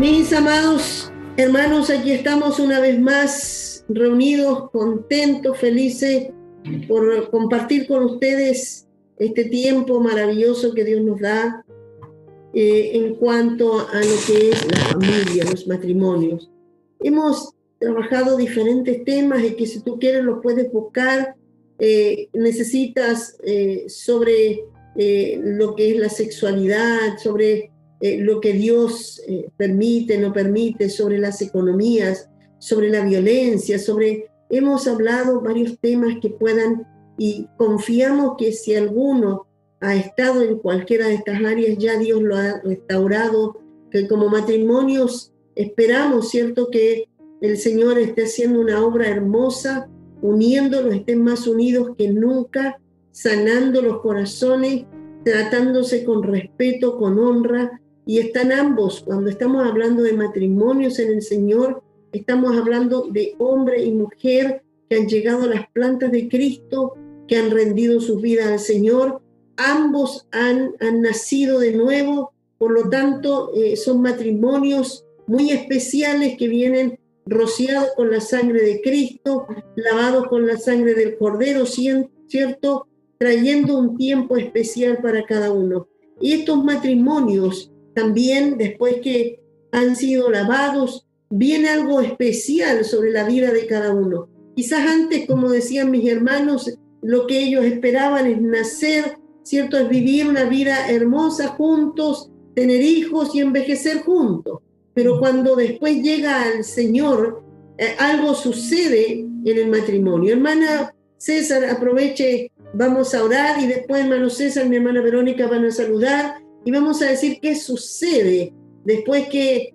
Mis amados hermanos, aquí estamos una vez más reunidos, contentos, felices por compartir con ustedes este tiempo maravilloso que Dios nos da en cuanto a lo que es la familia, los matrimonios. Hemos trabajado diferentes temas y que si tú quieres los puedes buscar. Necesitas sobre lo que es la sexualidad, sobre lo que Dios permite, no permite, sobre las economías, sobre la violencia, hemos hablado varios temas que puedan, y confiamos que si alguno ha estado en cualquiera de estas áreas, ya Dios lo ha restaurado, que como matrimonios esperamos, ¿cierto?, que el Señor esté haciendo una obra hermosa, uniéndolos, estén más unidos que nunca, sanando los corazones, tratándose con respeto, con honra, y están ambos. Cuando estamos hablando de matrimonios en el Señor, estamos hablando de hombre y mujer que han llegado a las plantas de Cristo, que han rendido sus vidas al Señor. Ambos han nacido de nuevo, por lo tanto son matrimonios muy especiales que vienen rociados con la sangre de Cristo, lavados con la sangre del Cordero, ¿cierto?, trayendo un tiempo especial para cada uno. Y estos matrimonios también, después que han sido lavados, viene algo especial sobre la vida de cada uno. Quizás antes, como decían mis hermanos, lo que ellos esperaban es nacer, ¿cierto?, es vivir una vida hermosa juntos, tener hijos y envejecer juntos. Pero cuando después llega al Señor, algo sucede en el matrimonio. Hermana César, aproveche, vamos a orar, y después hermano César, mi hermana Verónica van a saludar y vamos a decir qué sucede después que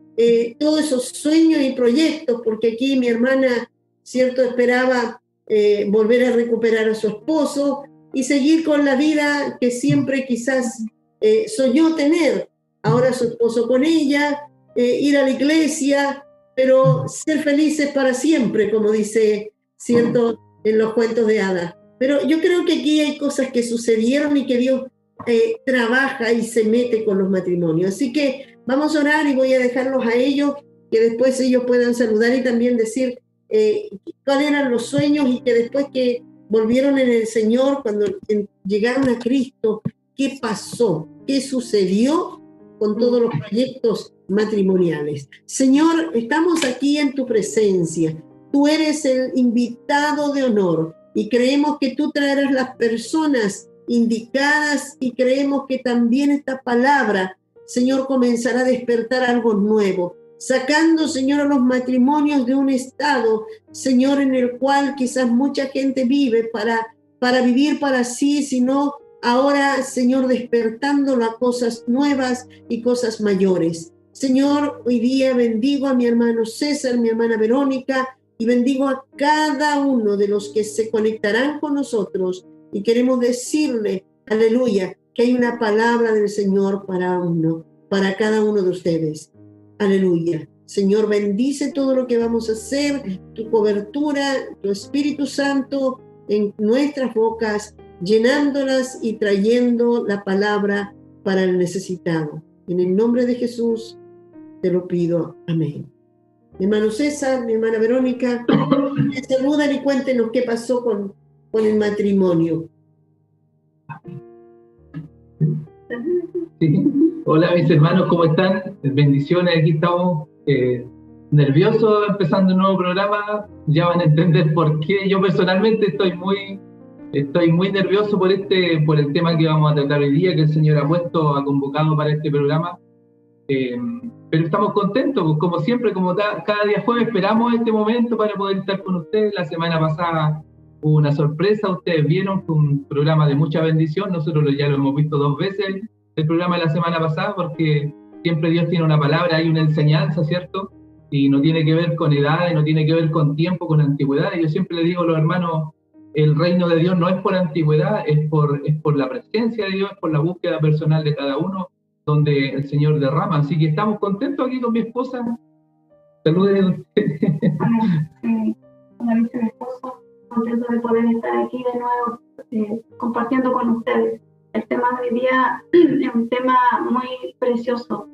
todos esos sueños y proyectos, porque aquí mi hermana, ¿cierto?, esperaba volver a recuperar a su esposo y seguir con la vida que siempre quizás soñó tener. Ahora su esposo con ella, ir a la iglesia, pero ser felices para siempre, como dice, ¿cierto?, en los cuentos de hadas. Pero yo creo que aquí hay cosas que sucedieron y que Dios trabaja y se mete con los matrimonios. Así que vamos a orar y voy a dejarlos a ellos, que después ellos puedan saludar y también decir cuáles eran los sueños, y que después que volvieron en el Señor, cuando llegaron a Cristo, qué pasó, qué sucedió con todos los proyectos matrimoniales. Señor, estamos aquí en tu presencia. Tú eres el invitado de honor y creemos que tú traerás las personas indicadas, y creemos que también esta palabra, Señor, comenzará a despertar algo nuevo, sacando, Señor, a los matrimonios de un estado, Señor, en el cual quizás mucha gente vive para vivir para sí, sino ahora, Señor, despertándolo a cosas nuevas y cosas mayores. Señor, hoy día bendigo a mi hermano César, mi hermana Verónica, y bendigo a cada uno de los que se conectarán con nosotros, y queremos decirle, aleluya, que hay una palabra del Señor para cada uno de ustedes. Aleluya. Señor, bendice todo lo que vamos a hacer, tu cobertura, tu Espíritu Santo en nuestras bocas, llenándolas y trayendo la palabra para el necesitado. En el nombre de Jesús te lo pido. Amén. Mi hermano César, mi hermana Verónica, me saludan y cuéntenos qué pasó con el matrimonio. Sí. Hola mis hermanos, ¿cómo están? Bendiciones, aquí estamos nerviosos empezando un nuevo programa. Ya van a entender por qué. Yo personalmente estoy muy nervioso por el tema que vamos a tratar hoy día, que el Señor ha convocado para este programa. Pero estamos contentos, pues, como siempre, cada día jueves esperamos este momento para poder estar con ustedes. La semana pasada hubo una sorpresa, ustedes vieron, fue un programa de mucha bendición. Nosotros ya lo hemos visto 2 veces, el programa de la semana pasada, porque siempre Dios tiene una palabra, hay una enseñanza, ¿cierto? Y no tiene que ver con edades, no tiene que ver con tiempo, con antigüedad. Yo siempre le digo a los hermanos, el reino de Dios no es por antigüedad, es por la presencia de Dios, es por la búsqueda personal de cada uno, donde el Señor derrama. Así que estamos contentos aquí con mi esposa. Saluden. Hola, mi esposo, contento de poder estar aquí de nuevo compartiendo con ustedes. El tema de hoy día es un tema muy precioso,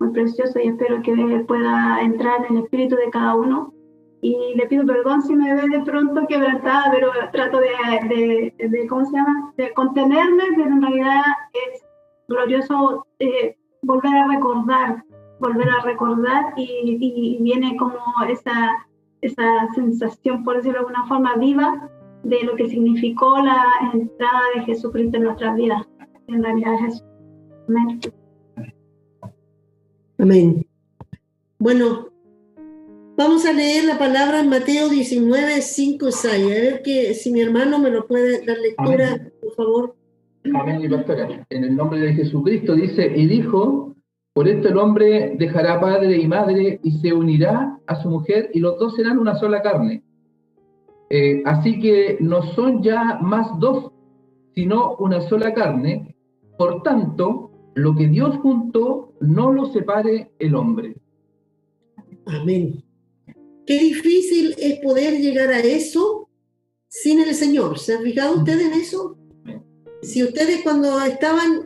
muy precioso, y espero que pueda entrar en el espíritu de cada uno. Y le pido perdón si me ve de pronto quebrantada, pero trato de ¿cómo se llama?, de contenerme, pero en realidad es glorioso volver a recordar, y viene como esa sensación, por decirlo de alguna forma, viva de lo que significó la entrada de Jesucristo en nuestras vidas. En realidad es eso. Amén. Amén. Bueno, vamos a leer la palabra en Mateo 19, 5, 6. A ver que si mi hermano me lo puede dar lectura, amén, por favor. Amén, mi pastora. En el nombre de Jesucristo dice, y dijo, por esto el hombre dejará padre y madre y se unirá a su mujer y los dos serán una sola carne. Así que no son ya más dos, sino una sola carne. Por tanto, lo que Dios juntó, no lo separe el hombre. Amén. Qué difícil es poder llegar a eso sin el Señor. ¿Se han fijado ustedes en eso? Si ustedes cuando estaban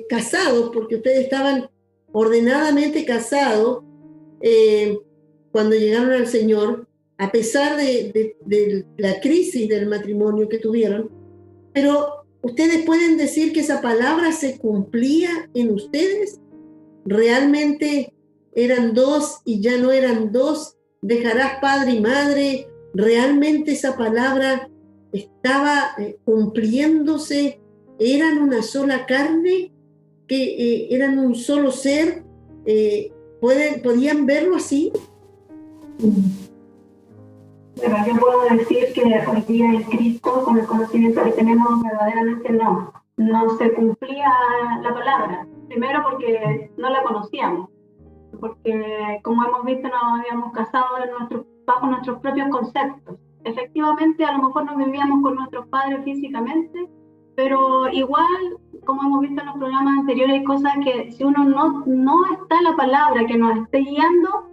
casados, porque ustedes estaban ordenadamente casados, cuando llegaron al Señor, a pesar de la crisis del matrimonio que tuvieron, pero ustedes pueden decir que esa palabra se cumplía en ustedes. Realmente eran dos y ya no eran dos, dejarás padre y madre. Realmente esa palabra estaba cumpliéndose, eran una sola carne, que eran un solo ser. ¿Podían verlo así? Bueno, yo puedo decir que hoy día en Cristo, con el conocimiento que tenemos, verdaderamente no se cumplía la palabra. Primero porque no la conocíamos, porque como hemos visto nos habíamos casado bajo nuestros propios conceptos. Efectivamente, a lo mejor no vivíamos con nuestros padres físicamente, pero igual, como hemos visto en los programas anteriores, hay cosas que si uno no está en la palabra que nos esté guiando,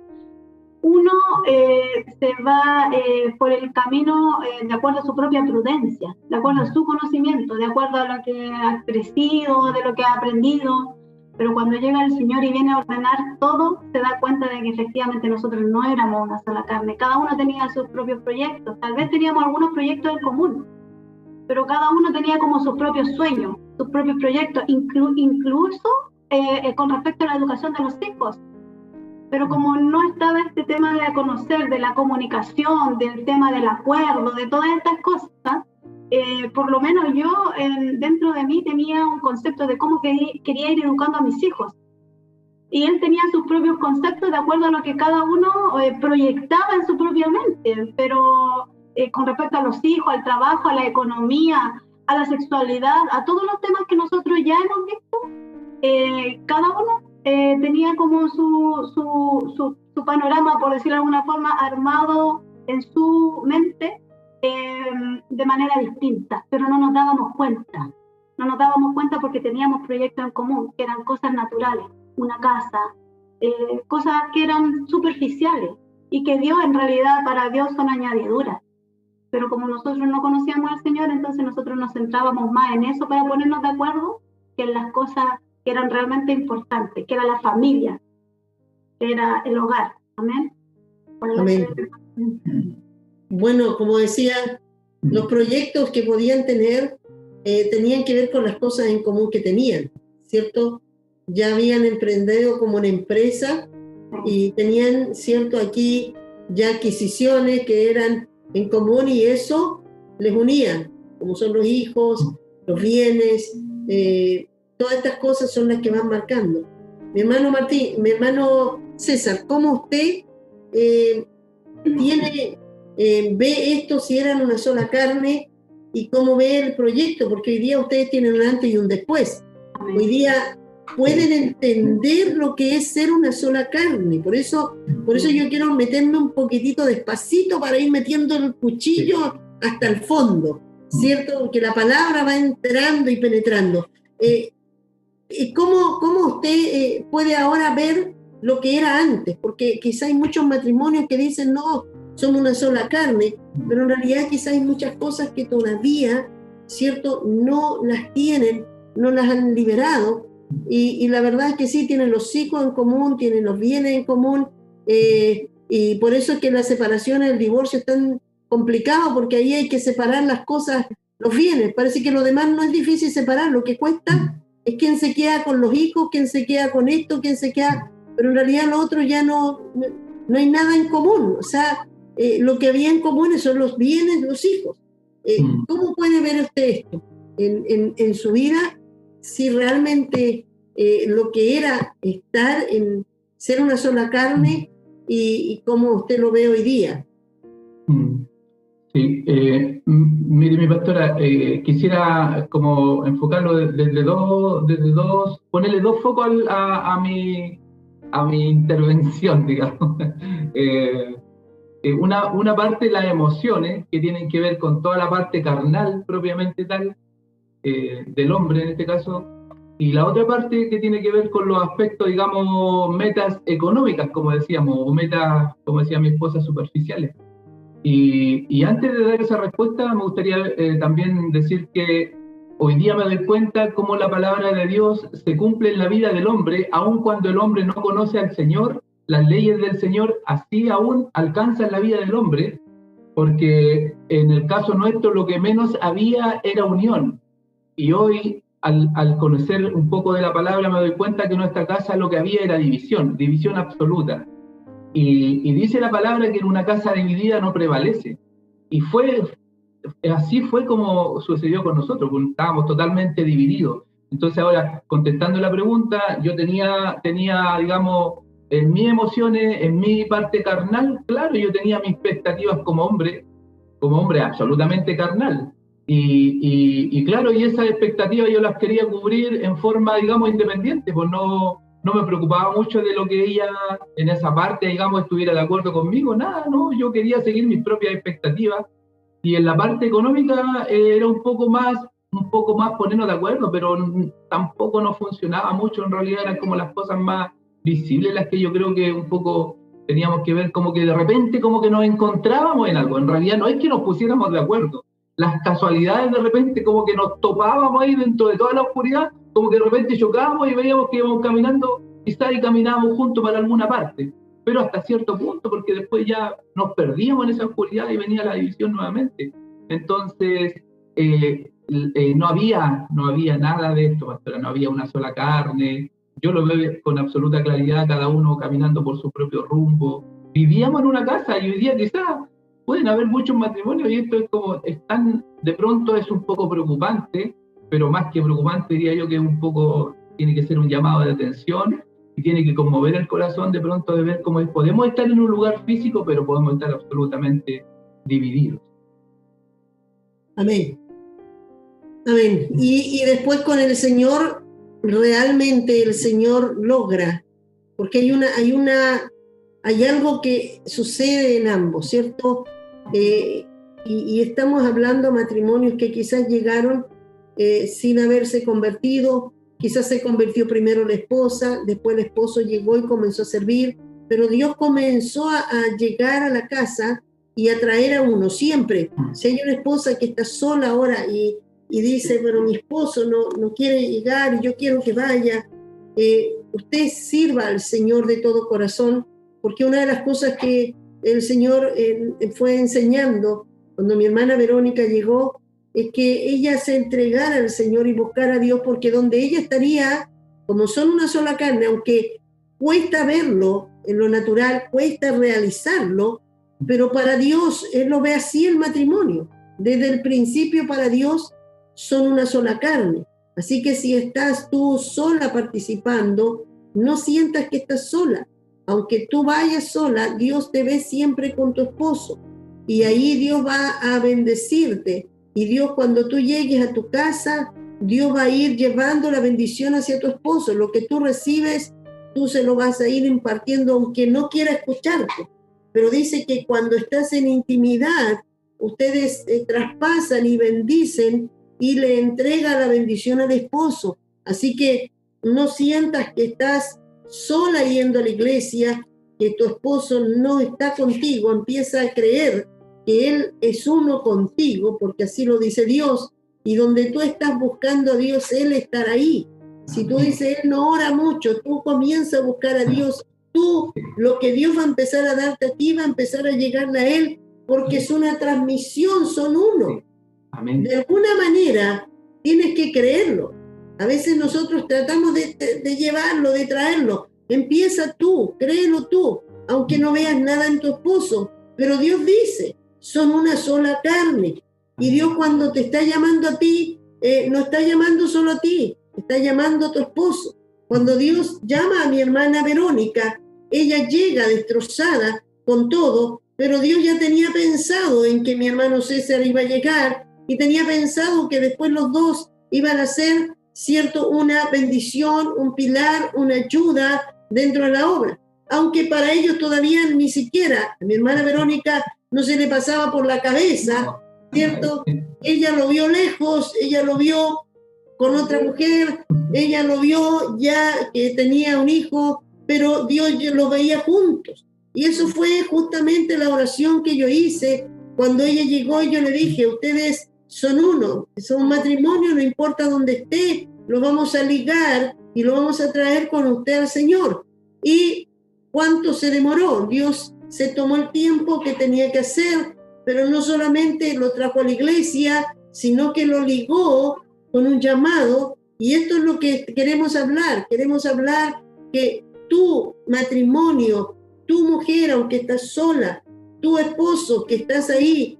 uno se va por el camino de acuerdo a su propia prudencia, de acuerdo a su conocimiento, de acuerdo a lo que ha crecido, de lo que ha aprendido. Pero cuando llega el Señor y viene a ordenar todo, se da cuenta de que efectivamente nosotros no éramos una sola carne. Cada uno tenía sus propios proyectos. Tal vez teníamos algunos proyectos en común, pero cada uno tenía como sus propios sueños, sus propios proyectos, incluso con respecto a la educación de los hijos. Pero como no estaba este tema de conocer, de la comunicación, del tema del acuerdo, de todas estas cosas, por lo menos yo dentro de mí tenía un concepto de cómo quería ir educando a mis hijos. Y él tenía sus propios conceptos de acuerdo a lo que cada uno proyectaba en su propia mente. Pero con respecto a los hijos, al trabajo, a la economía, a la sexualidad, a todos los temas que nosotros ya hemos visto, cada uno tenía como su panorama, por decirlo de alguna forma, armado en su mente de manera distinta, pero no nos dábamos cuenta. No nos dábamos cuenta porque teníamos proyectos en común, que eran cosas naturales, una casa, cosas que eran superficiales y que Dios, en realidad, para Dios son añadiduras. Pero como nosotros no conocíamos al Señor, entonces nosotros nos centrábamos más en eso para ponernos de acuerdo que en las cosas que eran realmente importantes, que era la familia, que era el hogar. Amén. Amén. Bueno, como decía, los proyectos que podían tener tenían que ver con las cosas en común que tenían, ¿cierto? Ya habían emprendido como una empresa y tenían, ¿cierto?, aquí ya adquisiciones que eran en común y eso les unía, como son los hijos, los bienes, todas estas cosas son las que van marcando. Mi hermano Martín, mi hermano César, ¿cómo usted ve esto si eran una sola carne y cómo ve el proyecto? Porque hoy día ustedes tienen un antes y un después. Hoy día pueden entender lo que es ser una sola carne. Por eso yo quiero meterme un poquitito despacito para ir metiendo el cuchillo hasta el fondo, ¿cierto? Porque la palabra va entrando y penetrando. ¿Cómo usted puede ahora ver lo que era antes? Porque quizá hay muchos matrimonios que dicen, no, somos una sola carne, pero en realidad quizá hay muchas cosas que todavía, ¿cierto?, no las tienen, no las han liberado, y la verdad es que sí, tienen los hijos en común, tienen los bienes en común, y por eso es que la separación, el divorcio es tan complicado, porque ahí hay que separar las cosas, los bienes. Parece que lo demás no es difícil separar, lo que cuesta es quién se queda con los hijos, quién se queda con esto, quién se queda, pero en realidad lo otro ya no hay nada en común. O sea, lo que había en común son los bienes de los hijos. ¿Cómo puede ver usted esto en su vida, si realmente lo que era estar en ser una sola carne y cómo usted lo ve hoy día? Sí, mire, mi pastora, quisiera como enfocarlo desde dos, ponerle dos focos a mi intervención, digamos. Una parte, las emociones, que tienen que ver con toda la parte carnal propiamente tal, del hombre en este caso, y la otra parte que tiene que ver con los aspectos, digamos, metas económicas, como decíamos, o metas, como decía mi esposa, superficiales. Y antes de dar esa respuesta, me gustaría también decir que hoy día me doy cuenta cómo la palabra de Dios se cumple en la vida del hombre, aun cuando el hombre no conoce al Señor, las leyes del Señor así aún alcanzan la vida del hombre, porque en el caso nuestro lo que menos había era unión. Y hoy, al conocer un poco de la palabra, me doy cuenta que en nuestra casa lo que había era división absoluta. Y dice la palabra que en una casa dividida no prevalece. Y así fue como sucedió con nosotros, porque estábamos totalmente divididos. Entonces ahora, contestando la pregunta, yo tenía, digamos, en mis emociones, en mi parte carnal, claro, yo tenía mis expectativas como hombre absolutamente carnal. Y claro, y esas expectativas yo las quería cubrir en forma, digamos, independiente, pues no me preocupaba mucho de lo que ella en esa parte, digamos, estuviera de acuerdo conmigo, nada, no, yo quería seguir mis propias expectativas, y en la parte económica era un poco más ponernos de acuerdo, pero tampoco nos funcionaba mucho, en realidad eran como las cosas más visibles las que yo creo que un poco teníamos que ver, como que de repente como que nos encontrábamos en algo, en realidad no es que nos pusiéramos de acuerdo, las casualidades de repente como que nos topábamos ahí dentro de toda la oscuridad, como que de repente chocábamos y veíamos que íbamos caminando, quizás y caminábamos juntos para alguna parte, pero hasta cierto punto, porque después ya nos perdíamos en esa oscuridad y venía la división nuevamente. Entonces, no había nada de esto, pastora, no había una sola carne. Yo lo veo con absoluta claridad, cada uno caminando por su propio rumbo. Vivíamos en una casa y hoy día quizás pueden haber muchos matrimonios, y esto es como, de pronto es un poco preocupante, pero más que preocupante diría yo que un poco tiene que ser un llamado de atención y tiene que conmover el corazón de pronto de ver cómo podemos estar en un lugar físico, pero podemos estar absolutamente divididos. Amén. Amén. Y después con el Señor, realmente el Señor logra, porque hay algo que sucede en ambos, ¿cierto? Y estamos hablando de matrimonios que quizás llegaron sin haberse convertido, quizás se convirtió primero la esposa, después el esposo llegó y comenzó a servir, pero Dios comenzó a llegar a la casa y a traer a uno siempre. Si hay una esposa que está sola ahora y dice, pero mi esposo no quiere llegar y yo quiero que vaya, usted sirva al Señor de todo corazón, porque una de las cosas que el Señor fue enseñando cuando mi hermana Verónica llegó es que ella se entregara al Señor y buscara a Dios, porque donde ella estaría, como son una sola carne, aunque cuesta verlo en lo natural, cuesta realizarlo, pero para Dios, Él lo ve así el matrimonio. Desde el principio para Dios son una sola carne. Así que si estás tú sola participando, no sientas que estás sola. Aunque tú vayas sola, Dios te ve siempre con tu esposo. Y ahí Dios va a bendecirte. Y Dios, cuando tú llegues a tu casa, Dios va a ir llevando la bendición hacia tu esposo. Lo que tú recibes, tú se lo vas a ir impartiendo, aunque no quiera escucharte. Pero dice que cuando estás en intimidad, ustedes traspasan y bendicen y le entrega la bendición al esposo. Así que no sientas que estás sola yendo a la iglesia, que tu esposo no está contigo. Empieza a creer que Él es uno contigo, porque así lo dice Dios, y donde tú estás buscando a Dios, Él estará ahí. Si tú dices, él no ora mucho, tú comienzas a buscar a Dios, tú, lo que Dios va a empezar a darte a ti, va a empezar a llegarle a él, porque es una transmisión, son uno. Amén. De alguna manera, tienes que creerlo. A veces nosotros tratamos de llevarlo, de traerlo. Empieza tú, créelo tú, aunque no veas nada en tu esposo. Pero Dios dice, son una sola carne. Y Dios cuando te está llamando a ti, no está llamando solo a ti, está llamando a tu esposo. Cuando Dios llama a mi hermana Verónica, ella llega destrozada con todo, pero Dios ya tenía pensado en que mi hermano César iba a llegar y tenía pensado que después los dos iban a ser, cierto, una bendición, un pilar, una ayuda dentro de la obra. Aunque para ellos todavía ni siquiera, a mi hermana Verónica no se le pasaba por la cabeza, ¿cierto? Ella lo vio lejos, ella lo vio con otra mujer, ella lo vio ya que tenía un hijo, pero Dios lo veía juntos. Y eso fue justamente la oración que yo hice cuando ella llegó y yo le dije, ustedes son uno, son un matrimonio, no importa dónde esté, lo vamos a ligar y lo vamos a traer con usted al Señor. ¿Y cuánto se demoró? Dios se tomó el tiempo que tenía que hacer, pero no solamente lo trajo a la iglesia, sino que lo ligó con un llamado, y esto es lo que queremos hablar que tu matrimonio, tu mujer, aunque estás sola, tu esposo que estás ahí,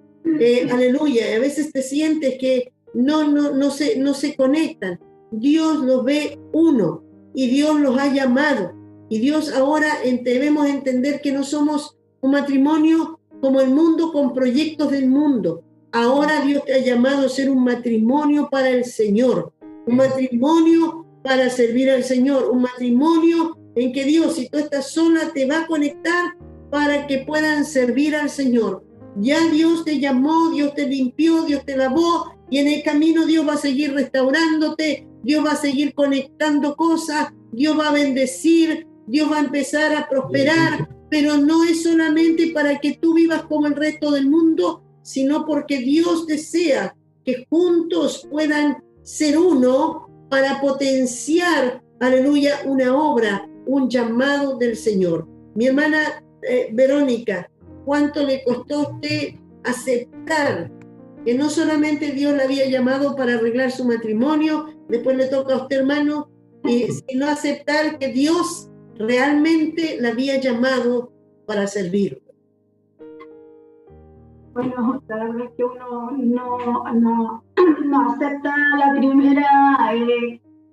aleluya, a veces te sientes que no se conectan, Dios los ve uno, y Dios los ha llamado, y Dios ahora debemos entender que no somos un matrimonio como el mundo con proyectos del mundo. Ahora Dios te ha llamado a ser un matrimonio para el Señor, un matrimonio para servir al Señor, un matrimonio en que Dios, si tú estás sola, te va a conectar para que puedan servir al Señor. Ya Dios te llamó, Dios te limpió, Dios te lavó, y en el camino Dios va a seguir restaurándote, Dios va a seguir conectando cosas, Dios va a bendecir, Dios va a empezar a prosperar, pero no es solamente para que tú vivas como el resto del mundo, sino porque Dios desea que juntos puedan ser uno para potenciar, aleluya, una obra, un llamado del Señor. Mi hermana Verónica, ¿cuánto le costó a usted aceptar que no solamente Dios la había llamado para arreglar su matrimonio, después le toca a usted, hermano, sino aceptar que Dios realmente la había llamado para servir? Bueno, la verdad es que uno no acepta la primera,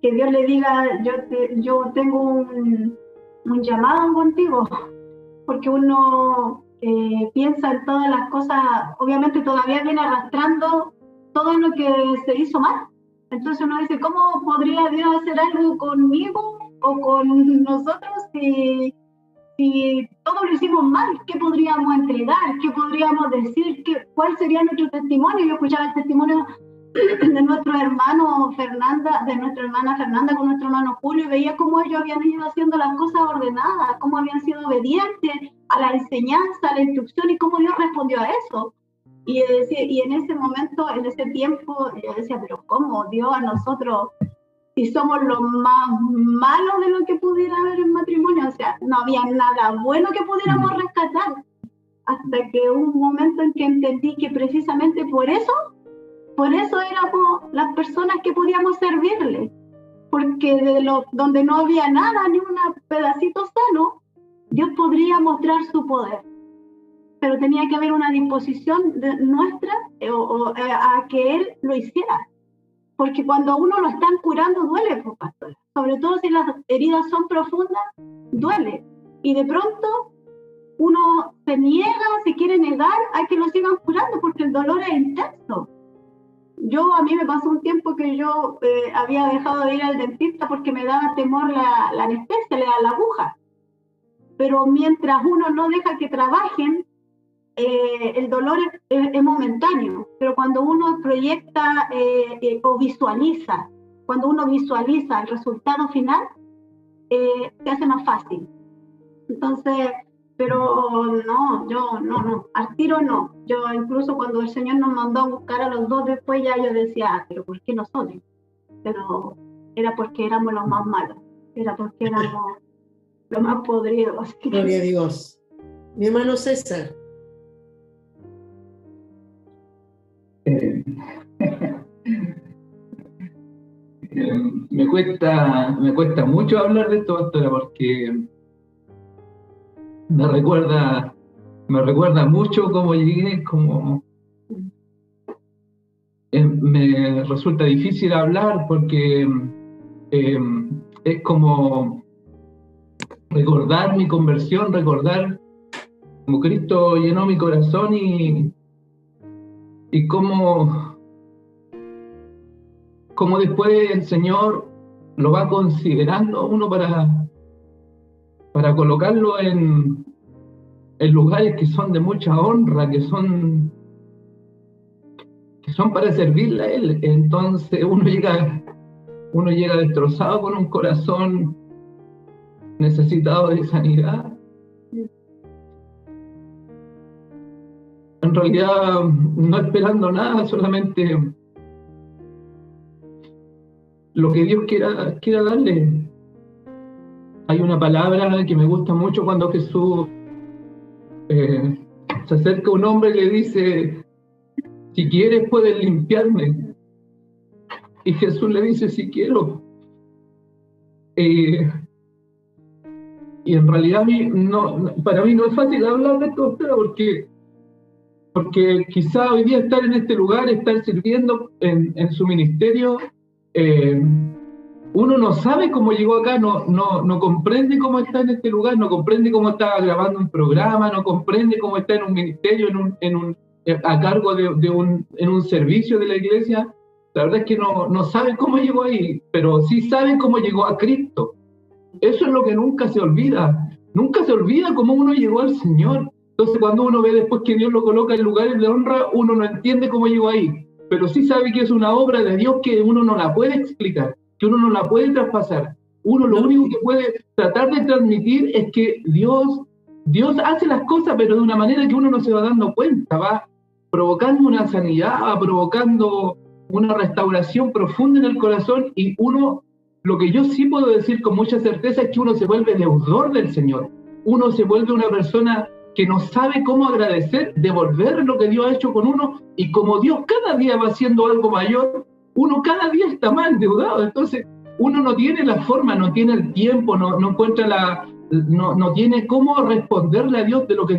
que Dios le diga, yo tengo un llamado contigo, porque uno piensa en todas las cosas, obviamente todavía viene arrastrando todo lo que se hizo mal. Entonces uno dice, ¿cómo podría Dios hacer algo conmigo o con nosotros si todo lo hicimos mal? ¿Qué podríamos entregar? ¿Qué podríamos decir? ¿Cuál sería nuestro testimonio? Yo escuchaba el testimonio de nuestro hermano Fernanda, de nuestra hermana Fernanda con nuestro hermano Julio, y veía cómo ellos habían ido haciendo las cosas ordenadas, cómo habían sido obedientes a la enseñanza, a la instrucción, y cómo Dios respondió a eso. Y en ese momento, en ese tiempo, yo decía, pero ¿cómo Dios a nosotros, si somos los más malos de lo que pudiera haber en matrimonio? O sea, no había nada bueno que pudiéramos rescatar, hasta que hubo un momento en que entendí que precisamente por eso éramos las personas que podíamos servirle, porque donde no había nada, ni un pedacito sano, Dios podría mostrar su poder, pero tenía que haber una disposición nuestra a que Él lo hiciera. Porque cuando a uno lo están curando duele, pues, pastor. Sobre todo si las heridas son profundas, duele. Y de pronto uno se quiere negar a que lo sigan curando porque el dolor es intenso. A mí me pasó un tiempo que yo había dejado de ir al dentista porque me daba temor la anestesia, la aguja. Pero mientras uno no deja que trabajen, el dolor es momentáneo, pero cuando uno proyecta o visualiza, cuando uno visualiza el resultado final, se hace más fácil. Entonces, pero no, al tiro no. Yo incluso cuando el Señor nos mandó a buscar a los dos después, ya yo decía, pero ¿por qué nosotros? Pero era porque éramos los más malos, era porque éramos los más podridos. Gloria a Dios. Mi hermano César. Me cuesta mucho hablar de esto, pastora, porque me recuerda mucho cómo llegué, me resulta difícil hablar porque es como recordar mi conversión, recordar cómo Cristo llenó mi corazón y cómo después el Señor lo va considerando a uno para colocarlo en lugares que son de mucha honra, que son para servirle a Él. Entonces uno llega destrozado, con un corazón necesitado de sanidad. En realidad no esperando nada, solamente lo que Dios quiera darle. Hay una palabra que me gusta mucho cuando Jesús se acerca a un hombre y le dice: si quieres puedes limpiarme. Y Jesús le dice: sí quiero. Y en realidad para mí no es fácil hablar de esto, porque quizá hoy día estar en este lugar, estar sirviendo en su ministerio, uno no sabe cómo llegó acá, no comprende cómo está en este lugar, no comprende cómo está grabando un programa, no comprende cómo está en un ministerio, a cargo en un servicio de la iglesia. La verdad es que no sabe cómo llegó ahí, pero sí sabe cómo llegó a Cristo. Eso es lo que nunca se olvida. Nunca se olvida cómo uno llegó al Señor. Entonces, cuando uno ve después que Dios lo coloca en lugares de honra, uno no entiende cómo llegó ahí, pero sí sabe que es una obra de Dios que uno no la puede explicar, que uno no la puede traspasar. Uno lo único que puede tratar de transmitir es que Dios hace las cosas, pero de una manera que uno no se va dando cuenta, va provocando una sanidad, va provocando una restauración profunda en el corazón, y uno, lo que yo sí puedo decir con mucha certeza es que uno se vuelve deudor del Señor. Uno se vuelve una persona que no sabe cómo agradecer, devolver lo que Dios ha hecho con uno, y como Dios cada día va haciendo algo mayor, uno cada día está más endeudado. Entonces uno no tiene la forma, no tiene el tiempo, no encuentra no tiene cómo responderle a Dios de lo que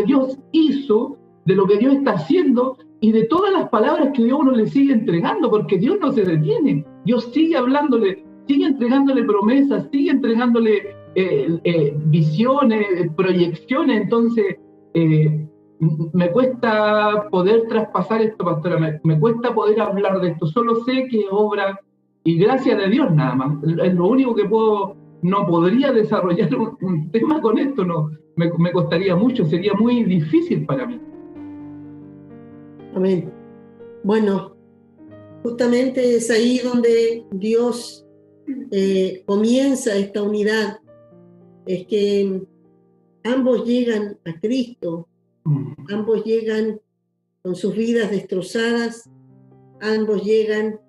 Dios hizo, de lo que Dios está haciendo, y de todas las palabras que Dios uno le sigue entregando, porque Dios no se detiene. Dios sigue hablándole, sigue entregándole promesas, sigue entregándole visiones, proyecciones. Entonces me cuesta poder traspasar esto, pastora, me cuesta poder hablar de esto. Solo sé que obra y gracia de Dios, nada más. Es lo único que no podría desarrollar un tema con esto, me costaría mucho, sería muy difícil para mí. Amén. Bueno, justamente es ahí donde Dios comienza esta unidad. Es que ambos llegan a Cristo, ambos llegan con sus vidas destrozadas, ambos llegan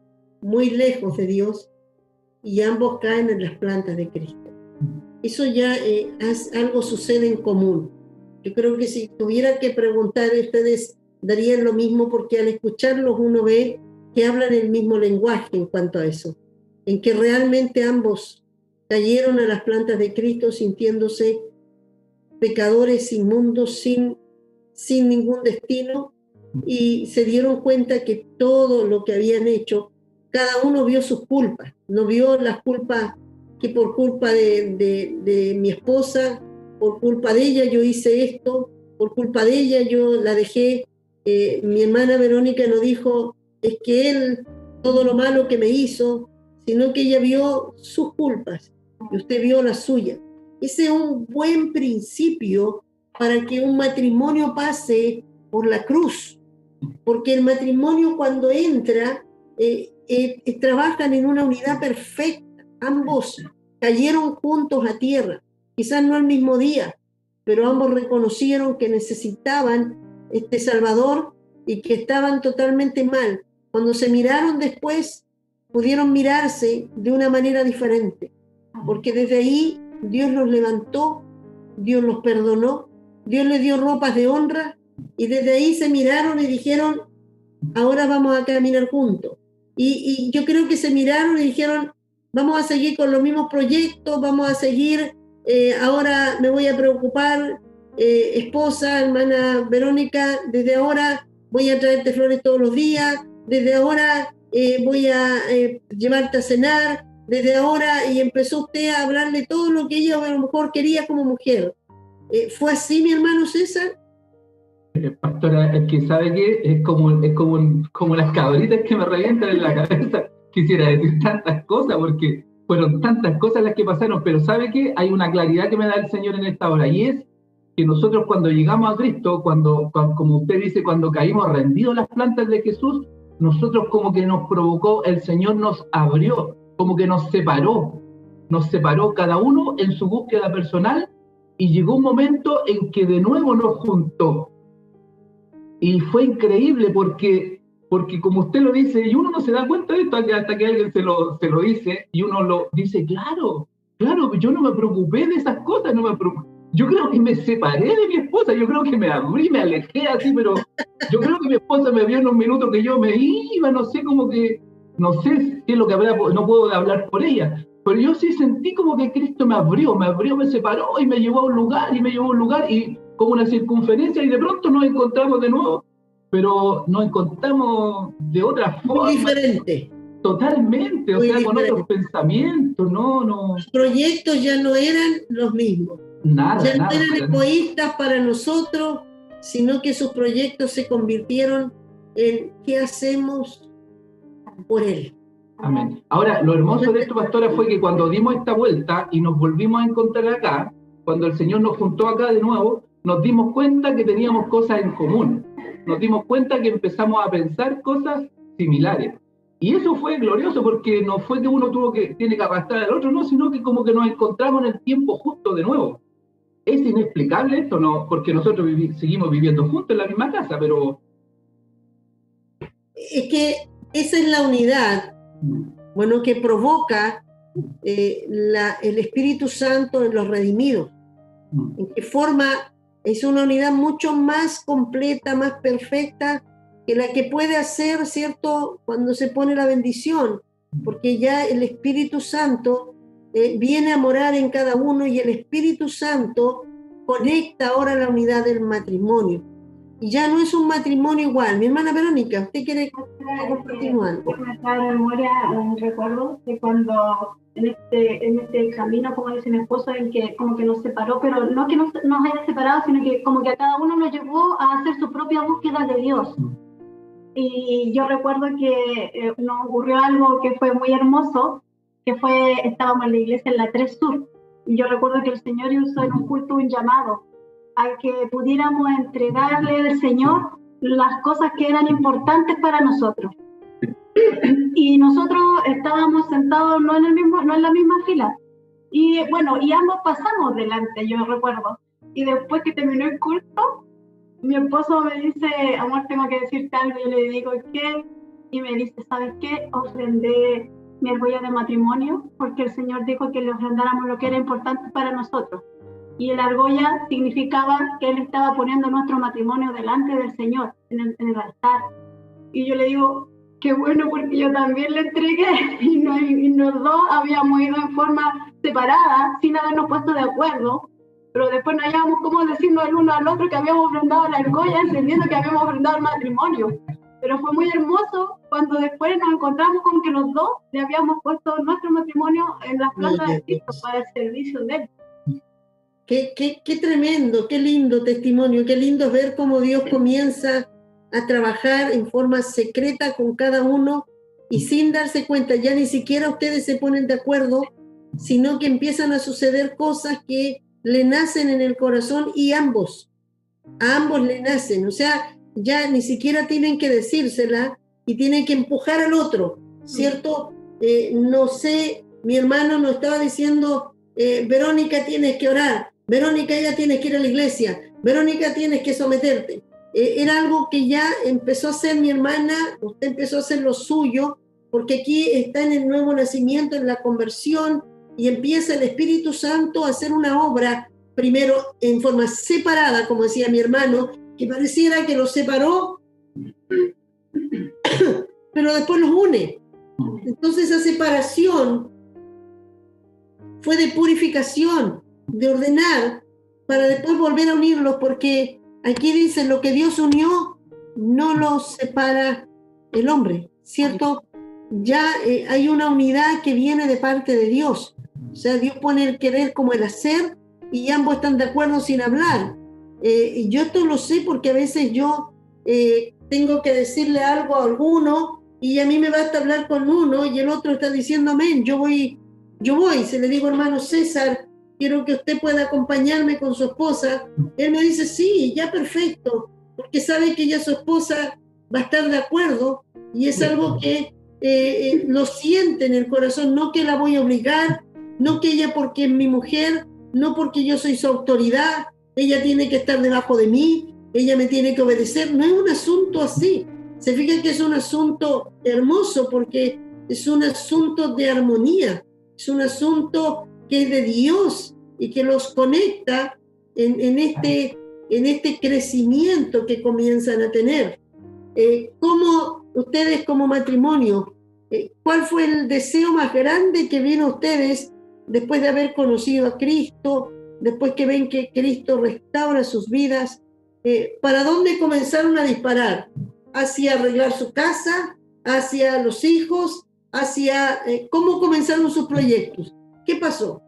muy lejos de Dios, y ambos caen en las plantas de Cristo. Eso ya algo sucede en común. Yo creo que si tuviera que preguntar, ustedes darían lo mismo, porque al escucharlos uno ve que hablan el mismo lenguaje en cuanto a eso, en que realmente ambos cayeron a las plantas de Cristo sintiéndose pecadores inmundos, sin ningún destino, y se dieron cuenta que todo lo que habían hecho, cada uno vio sus culpas, no vio las culpas que por culpa de mi esposa, por culpa de ella yo hice esto, por culpa de ella yo la dejé. Mi hermana Verónica no dijo, es que él, todo lo malo que me hizo, sino que ella vio sus culpas y usted vio las suyas. Ese es un buen principio para que un matrimonio pase por la cruz, porque el matrimonio, cuando entra, trabajan en una unidad perfecta. Ambos cayeron juntos a tierra, quizás no al mismo día, pero ambos reconocieron que necesitaban este Salvador y que estaban totalmente mal. Cuando se miraron después, pudieron mirarse de una manera diferente, porque desde ahí Dios los levantó, Dios los perdonó, Dios les dio ropas de honra, y desde ahí se miraron y dijeron, ahora vamos a caminar juntos. Y yo creo que se miraron y dijeron, vamos a seguir con los mismos proyectos, vamos a seguir, ahora me voy a preocupar, esposa, hermana Verónica, desde ahora voy a traerte flores todos los días, desde ahora voy a llevarte a cenar, desde ahora, y empezó usted a hablarle todo lo que ella a lo mejor quería como mujer. ¿Fue así, mi hermano César? Pastora, es que sabe que es como las cabritas que me revientan en la cabeza. Quisiera decir tantas cosas porque fueron tantas cosas las que pasaron, pero sabe que hay una claridad que me da el Señor en esta hora, y es que nosotros cuando llegamos a Cristo, cuando como usted dice, cuando caímos rendidos las plantas de Jesús, nosotros como que nos provocó, el Señor nos abrió, como que nos separó cada uno en su búsqueda personal, y llegó un momento en que de nuevo nos juntó. Y fue increíble porque como usted lo dice, y uno no se da cuenta de esto hasta que alguien se lo dice, y uno lo dice, claro, yo no me preocupé de esas cosas, yo creo que me separé de mi esposa, yo creo que me abrí, me alejé así, pero yo creo que mi esposa me vio en un minuto que yo me iba, no sé qué es lo que habrá, no puedo hablar por ella, pero yo sí sentí como que Cristo me abrió, me separó y me llevó a un lugar, y como una circunferencia, y de pronto nos encontramos de nuevo, pero nos encontramos de otra forma. Muy diferente. Totalmente, Muy con diferente. otros pensamientos, no. Los proyectos ya no eran los mismos. Nada. Ya no eran egoístas para nosotros, sino que esos proyectos se convirtieron en ¿qué hacemos por él? Amén. Ahora, lo hermoso de esto, pastora, fue que cuando dimos esta vuelta y nos volvimos a encontrar acá, cuando el Señor nos juntó acá de nuevo, nos dimos cuenta que teníamos cosas en común. Nos dimos cuenta que empezamos a pensar cosas similares. Y eso fue glorioso porque no fue que uno tiene que arrastrar al otro, no, sino que como que nos encontramos en el tiempo justo de nuevo. Es inexplicable esto, no, porque nosotros seguimos viviendo juntos en la misma casa, pero... Es que esa es la unidad, bueno, que provoca el Espíritu Santo en los redimidos. En qué forma es una unidad mucho más completa, más perfecta que la que puede hacer, ¿cierto?, cuando se pone la bendición, porque ya el Espíritu Santo viene a morar en cada uno, y el Espíritu Santo conecta ahora la unidad del matrimonio. Y ya no es un matrimonio igual. Mi hermana Verónica, ¿usted quiere continuar? Me trae a memoria un recuerdo de cuando en este camino, como dice mi esposo, en que como que nos separó, pero no que nos haya separado, sino que como que a cada uno nos llevó a hacer su propia búsqueda de Dios. Y yo recuerdo que nos ocurrió algo que fue muy hermoso, estábamos en la iglesia en la 3 Sur, y yo recuerdo que el Señor hizo en un culto un llamado a que pudiéramos entregarle al Señor las cosas que eran importantes para nosotros. Y nosotros estábamos sentados no en la misma fila. Y bueno, y ambos pasamos delante, yo recuerdo. Y después que terminó el culto, mi esposo me dice, amor, tengo que decirte algo. Yo le digo, ¿qué? Y me dice, ¿sabes qué? Ofrendé mi argolla de matrimonio porque el Señor dijo que le ofrendáramos lo que era importante para nosotros. Y el argolla significaba que Él estaba poniendo nuestro matrimonio delante del Señor, en el altar. Y yo le digo, qué bueno, porque yo también le entregué, y los dos habíamos ido en forma separada, sin habernos puesto de acuerdo, pero después no hallábamos cómo decirnos el uno al otro que habíamos ofrendado la argolla, entendiendo que habíamos ofrendado el matrimonio. Pero fue muy hermoso cuando después nos encontramos con que los dos le habíamos puesto nuestro matrimonio en las plantas de Cristo para el servicio de Él. Qué tremendo, qué lindo testimonio, qué lindo ver cómo Dios comienza a trabajar en forma secreta con cada uno, y sin darse cuenta, ya ni siquiera ustedes se ponen de acuerdo, sino que empiezan a suceder cosas que le nacen en el corazón, y a ambos le nacen, o sea, ya ni siquiera tienen que decírsela y tienen que empujar al otro, ¿cierto? No sé, mi hermano nos estaba diciendo, Verónica, tienes que orar, Verónica, ya tienes que ir a la iglesia, Verónica, tienes que someterte. Era algo que ya empezó a hacer mi hermana, usted empezó a hacer lo suyo, porque aquí está en el nuevo nacimiento, en la conversión, y empieza el Espíritu Santo a hacer una obra, primero en forma separada, como decía mi hermano, que pareciera que los separó, pero después los une. Entonces esa separación fue de purificación, de ordenar, para después volver a unirlos, porque aquí dice, lo que Dios unió, no lo separa el hombre, ¿cierto? Ya hay una unidad que viene de parte de Dios. O sea, Dios pone el querer como el hacer y ambos están de acuerdo sin hablar. Yo esto lo sé porque a veces yo tengo que decirle algo a alguno y a mí me basta hablar con uno y el otro está diciendo amén, yo voy. Se le digo, hermano César, quiero que usted pueda acompañarme con su esposa. Él me dice, sí, ya perfecto, porque sabe que ya su esposa va a estar de acuerdo y es algo que lo siente en el corazón, no que la voy a obligar, no que ella porque es mi mujer, no porque yo soy su autoridad, ella tiene que estar debajo de mí, ella me tiene que obedecer. No es un asunto así. Se fijan que es un asunto hermoso porque es un asunto de armonía, es un asunto que es de Dios y que los conecta en este crecimiento que comienzan a tener. ¿Cómo ustedes como matrimonio, cuál fue el deseo más grande que vino a ustedes después de haber conocido a Cristo, después que ven que Cristo restaura sus vidas? ¿Para dónde comenzaron a disparar? ¿Hacia arreglar su casa? ¿Hacia los hijos? ¿Hacia cómo comenzaron sus proyectos? ¿Qué pasó?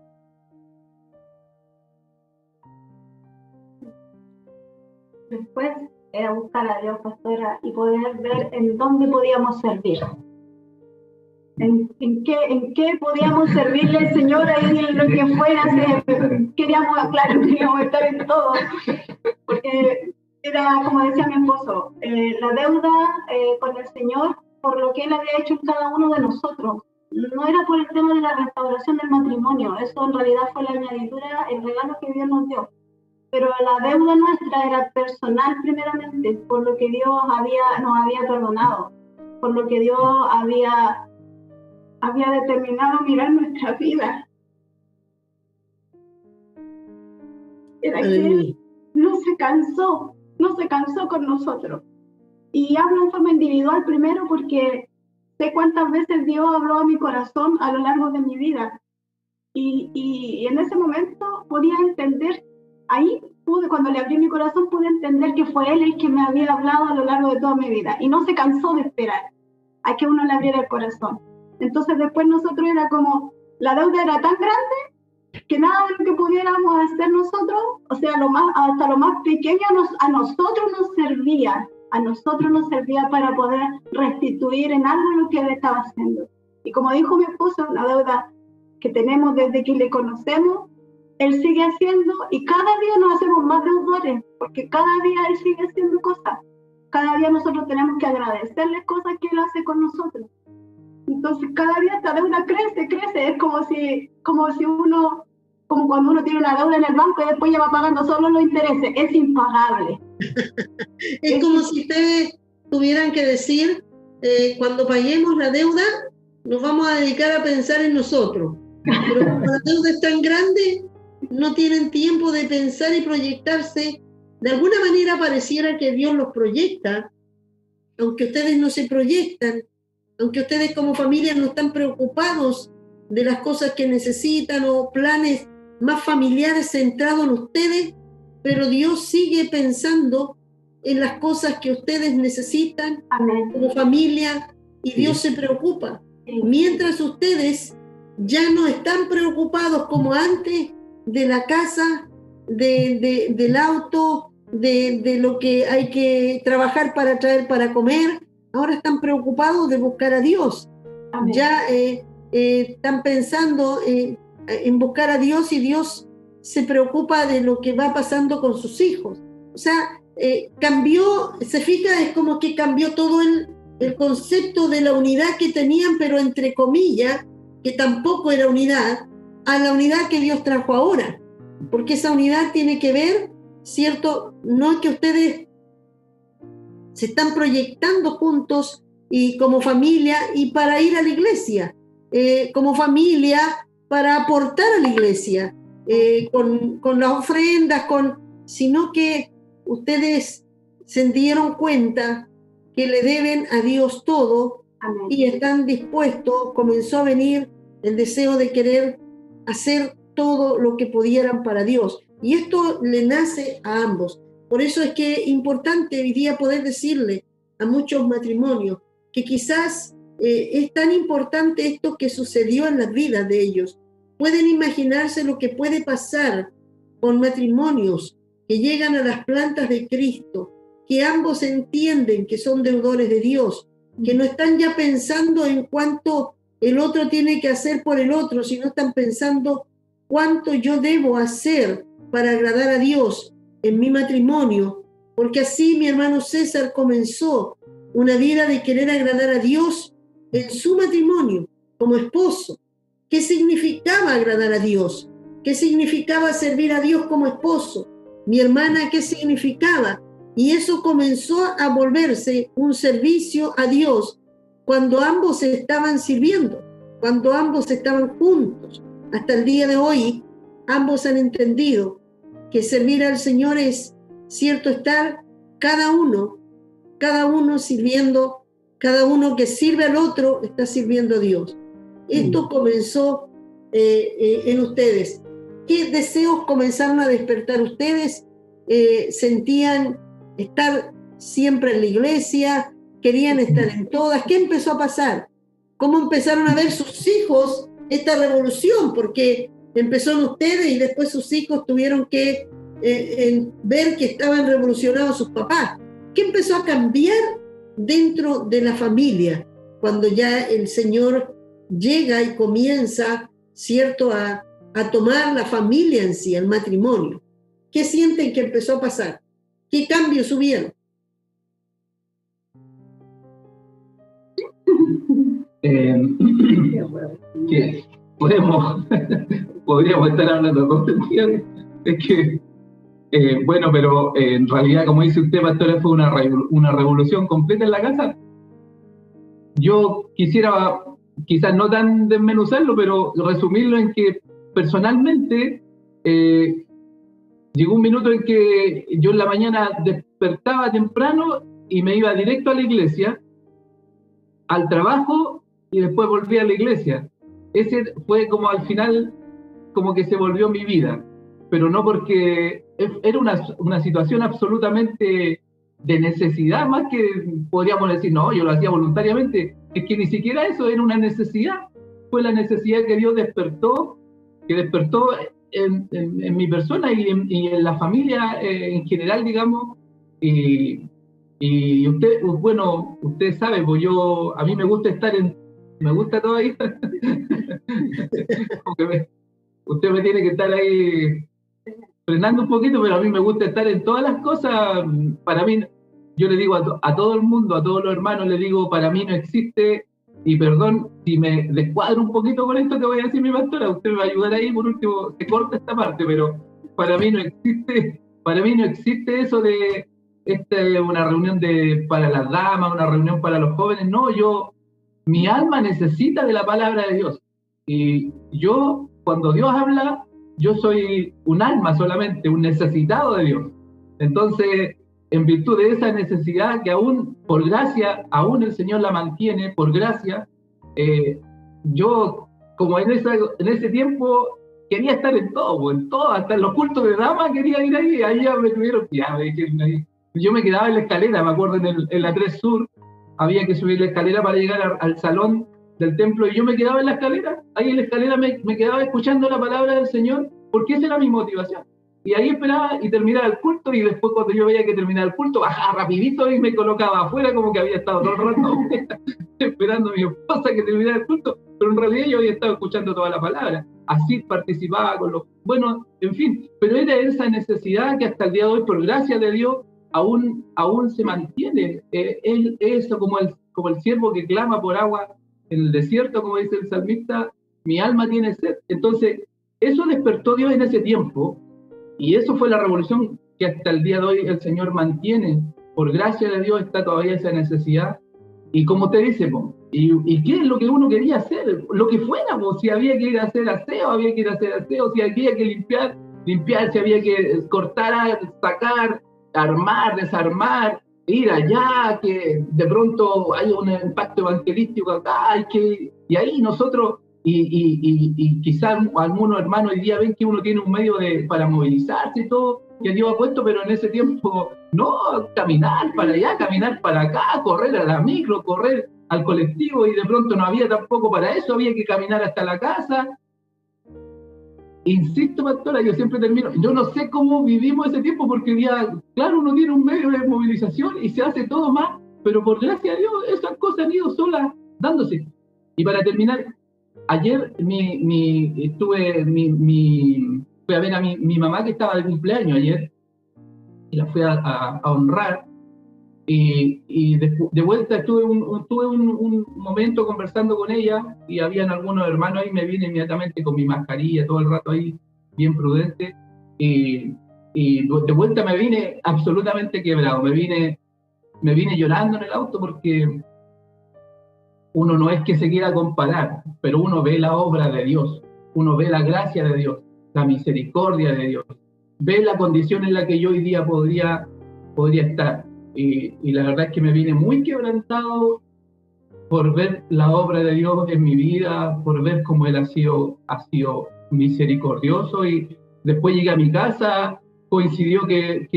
Después era buscar a Dios, pastora, y poder ver en dónde podíamos servir. ¿En qué podíamos servirle al Señor ahí en lo que fuera? Queríamos, claro, queríamos estar en todo. Porque era, como decía mi esposo, la deuda con el Señor por lo que Él había hecho en cada uno de nosotros. No era por el tema de la restauración del matrimonio, eso en realidad fue la añadidura, el regalo que Dios nos dio. Pero la deuda nuestra era personal primeramente, por lo que Dios nos había perdonado, por lo que Dios había determinado mirar nuestra vida. Era que Él no se cansó con nosotros. Y hablo en forma individual primero porque sé cuántas veces Dios habló a mi corazón a lo largo de mi vida. Y en ese momento podía entender, cuando le abrí mi corazón, pude entender que fue Él el que me había hablado a lo largo de toda mi vida. Y no se cansó de esperar a que uno le abriera el corazón. Entonces después nosotros era como, la deuda era tan grande que nada de lo que pudiéramos hacer nosotros, o sea, hasta lo más pequeño a nosotros nos servía para poder restituir en algo lo que Él estaba haciendo. Y como dijo mi esposo, la deuda que tenemos desde que le conocemos, Él sigue haciendo y cada día nos hacemos más deudores, porque cada día Él sigue haciendo cosas. Cada día nosotros tenemos que agradecerle cosas que Él hace con nosotros. Entonces cada día esta deuda crece, es como cuando uno tiene una deuda en el banco y después ya va pagando solo los intereses, es impagable. Es como si ustedes tuvieran que decir, cuando paguemos la deuda, nos vamos a dedicar a pensar en nosotros. Pero como la deuda es tan grande, no tienen tiempo de pensar y proyectarse. De alguna manera pareciera que Dios los proyecta, aunque ustedes no se proyectan, aunque ustedes como familia no están preocupados de las cosas que necesitan o planes más familiares centrados en ustedes, pero Dios sigue pensando en las cosas que ustedes necesitan. Amén. Como familia, y Dios se preocupa. Mientras ustedes ya no están preocupados como antes de la casa, del auto, de lo que hay que trabajar para traer para comer, ahora están preocupados de buscar a Dios. Amén. Ya están pensando en buscar a Dios y Dios se preocupa de lo que va pasando con sus hijos. O sea, cambió, se fija, es como que cambió todo el concepto de la unidad que tenían, pero entre comillas, que tampoco era unidad, a la unidad que Dios trajo ahora. Porque esa unidad tiene que ver, ¿cierto? No es que ustedes se están proyectando juntos y como familia y para ir a la iglesia, como familia para aportar a la iglesia, con las ofrendas, sino que ustedes se dieron cuenta que le deben a Dios todo. Amén. Y están dispuestos, comenzó a venir el deseo de querer hacer todo lo que pudieran para Dios. Y esto le nace a ambos. Por eso es que es importante hoy día poder decirle a muchos matrimonios que quizás es tan importante esto que sucedió en las vidas de ellos. Pueden imaginarse lo que puede pasar con matrimonios que llegan a las plantas de Cristo, que ambos entienden que son deudores de Dios, que no están ya pensando en cuánto el otro tiene que hacer por el otro, sino están pensando cuánto yo debo hacer para agradar a Dios en mi matrimonio, porque así mi hermano César comenzó una vida de querer agradar a Dios en su matrimonio como esposo. ¿Qué significaba agradar a Dios? ¿Qué significaba servir a Dios como esposo? Mi hermana, ¿qué significaba? Y eso comenzó a volverse un servicio a Dios cuando ambos estaban sirviendo, cuando ambos estaban juntos. Hasta el día de hoy, ambos han entendido que servir al Señor es cierto estar cada uno sirviendo, cada uno que sirve al otro está sirviendo a Dios. Esto comenzó en ustedes. ¿Qué deseos comenzaron a despertar ustedes? ¿Sentían estar siempre en la iglesia? ¿Querían estar en todas? ¿Qué empezó a pasar? ¿Cómo empezaron a ver sus hijos esta revolución? Porque empezó en ustedes y después sus hijos tuvieron que ver que estaban revolucionados sus papás. ¿Qué empezó a cambiar dentro de la familia cuando ya el Señor llega y comienza, cierto, a tomar la familia en sí, el matrimonio? ¿Qué sienten que empezó a pasar? ¿Qué cambios hubieron? Que podríamos estar hablando todo el día. Es que, bueno, pero en realidad, como dice usted, pastora, fue una revolución completa en la casa. Yo quisiera, quizás no tan desmenuzarlo, pero resumirlo en que personalmente llegó un minuto en que yo en la mañana despertaba temprano y me iba directo a la iglesia, al trabajo y después volví a la iglesia. Ese fue como al final, como que se volvió mi vida, pero no porque era una situación absolutamente de necesidad, más que podríamos decir, no, yo lo hacía voluntariamente. Es que ni siquiera eso era una necesidad, fue la necesidad que Dios despertó en mi persona y en la familia en general, digamos. Y usted, bueno, usted sabe, pues a mí me gusta me gusta todavía. Usted me tiene que estar ahí frenando un poquito, pero a mí me gusta estar en todas las cosas. Para mí, yo le digo a todo el mundo, a todos los hermanos, le digo, para mí no existe, y perdón si me descuadro un poquito con esto que voy a decir mi pastora, usted me va a ayudar ahí, por último, se corta esta parte, pero para mí no existe eso de una reunión para las damas, una reunión para los jóvenes. No, mi alma necesita de la palabra de Dios. Y yo, cuando Dios habla, yo soy un alma solamente, un necesitado de Dios. Entonces, en virtud de esa necesidad que aún, por gracia, aún el Señor la mantiene, por gracia, yo, como en ese tiempo, quería estar en todo, hasta en los cultos de damas quería ir ahí ya me tuvieron que ir ahí. Yo me quedaba en la escalera, me acuerdo, en la 3 Sur, había que subir la escalera para llegar al salón del templo, y yo me quedaba en la escalera, ahí en la escalera me quedaba escuchando la palabra del Señor, porque esa era mi motivación. Y ahí esperaba y terminaba el culto, y después cuando yo veía que terminaba el culto, bajaba rapidito y me colocaba afuera, como que había estado todo el rato esperando a mi esposa que terminara el culto, pero en realidad yo había estado escuchando toda la palabra. Así participaba con bueno, en fin, pero era esa necesidad que hasta el día de hoy, por gracia de Dios, aún se mantiene. Es eso, como el siervo que clama por agua en el desierto, como dice el salmista, mi alma tiene sed. Entonces, eso despertó Dios en ese tiempo, y eso fue la revolución que hasta el día de hoy el Señor mantiene. Por gracia de Dios está todavía esa necesidad Y como te dice, ¿y qué es lo que uno quería hacer? Lo que fuera, si había que ir a hacer aseo, había que ir a hacer aseo, si había que limpiar, si había que cortar, sacar, armar, desarmar, ir allá, que de pronto hay un impacto evangelístico acá, y ahí nosotros, y quizás algunos hermanos hoy día ven que uno tiene un medio para movilizarse y todo, que Dios ha puesto, pero en ese tiempo, no, caminar para allá, caminar para acá, correr a la micro, correr al colectivo, y de pronto no había tampoco para eso, había que caminar hasta la casa. Insisto, pastora, yo siempre termino, yo no sé cómo vivimos ese tiempo, porque ya, claro, uno tiene un medio de movilización y se hace todo más, pero por gracia de Dios, esas cosas han ido solas dándose. Y para terminar, ayer fui a ver a mi mamá, que estaba de cumpleaños ayer, y la fui a honrar, y de vuelta tuve un momento conversando con ella, y habían algunos hermanos ahí, me vine inmediatamente con mi mascarilla, todo el rato ahí, bien prudente, y de vuelta me vine absolutamente quebrado, me vine llorando en el auto, porque uno no es que se quiera comparar, pero uno ve la obra de Dios, uno ve la gracia de Dios, la misericordia de Dios, ve la condición en la que yo hoy día podría estar, y la verdad es que me vine muy quebrantado por ver la obra de Dios en mi vida, por ver cómo Él ha sido misericordioso. Y después llegué a mi casa, coincidió que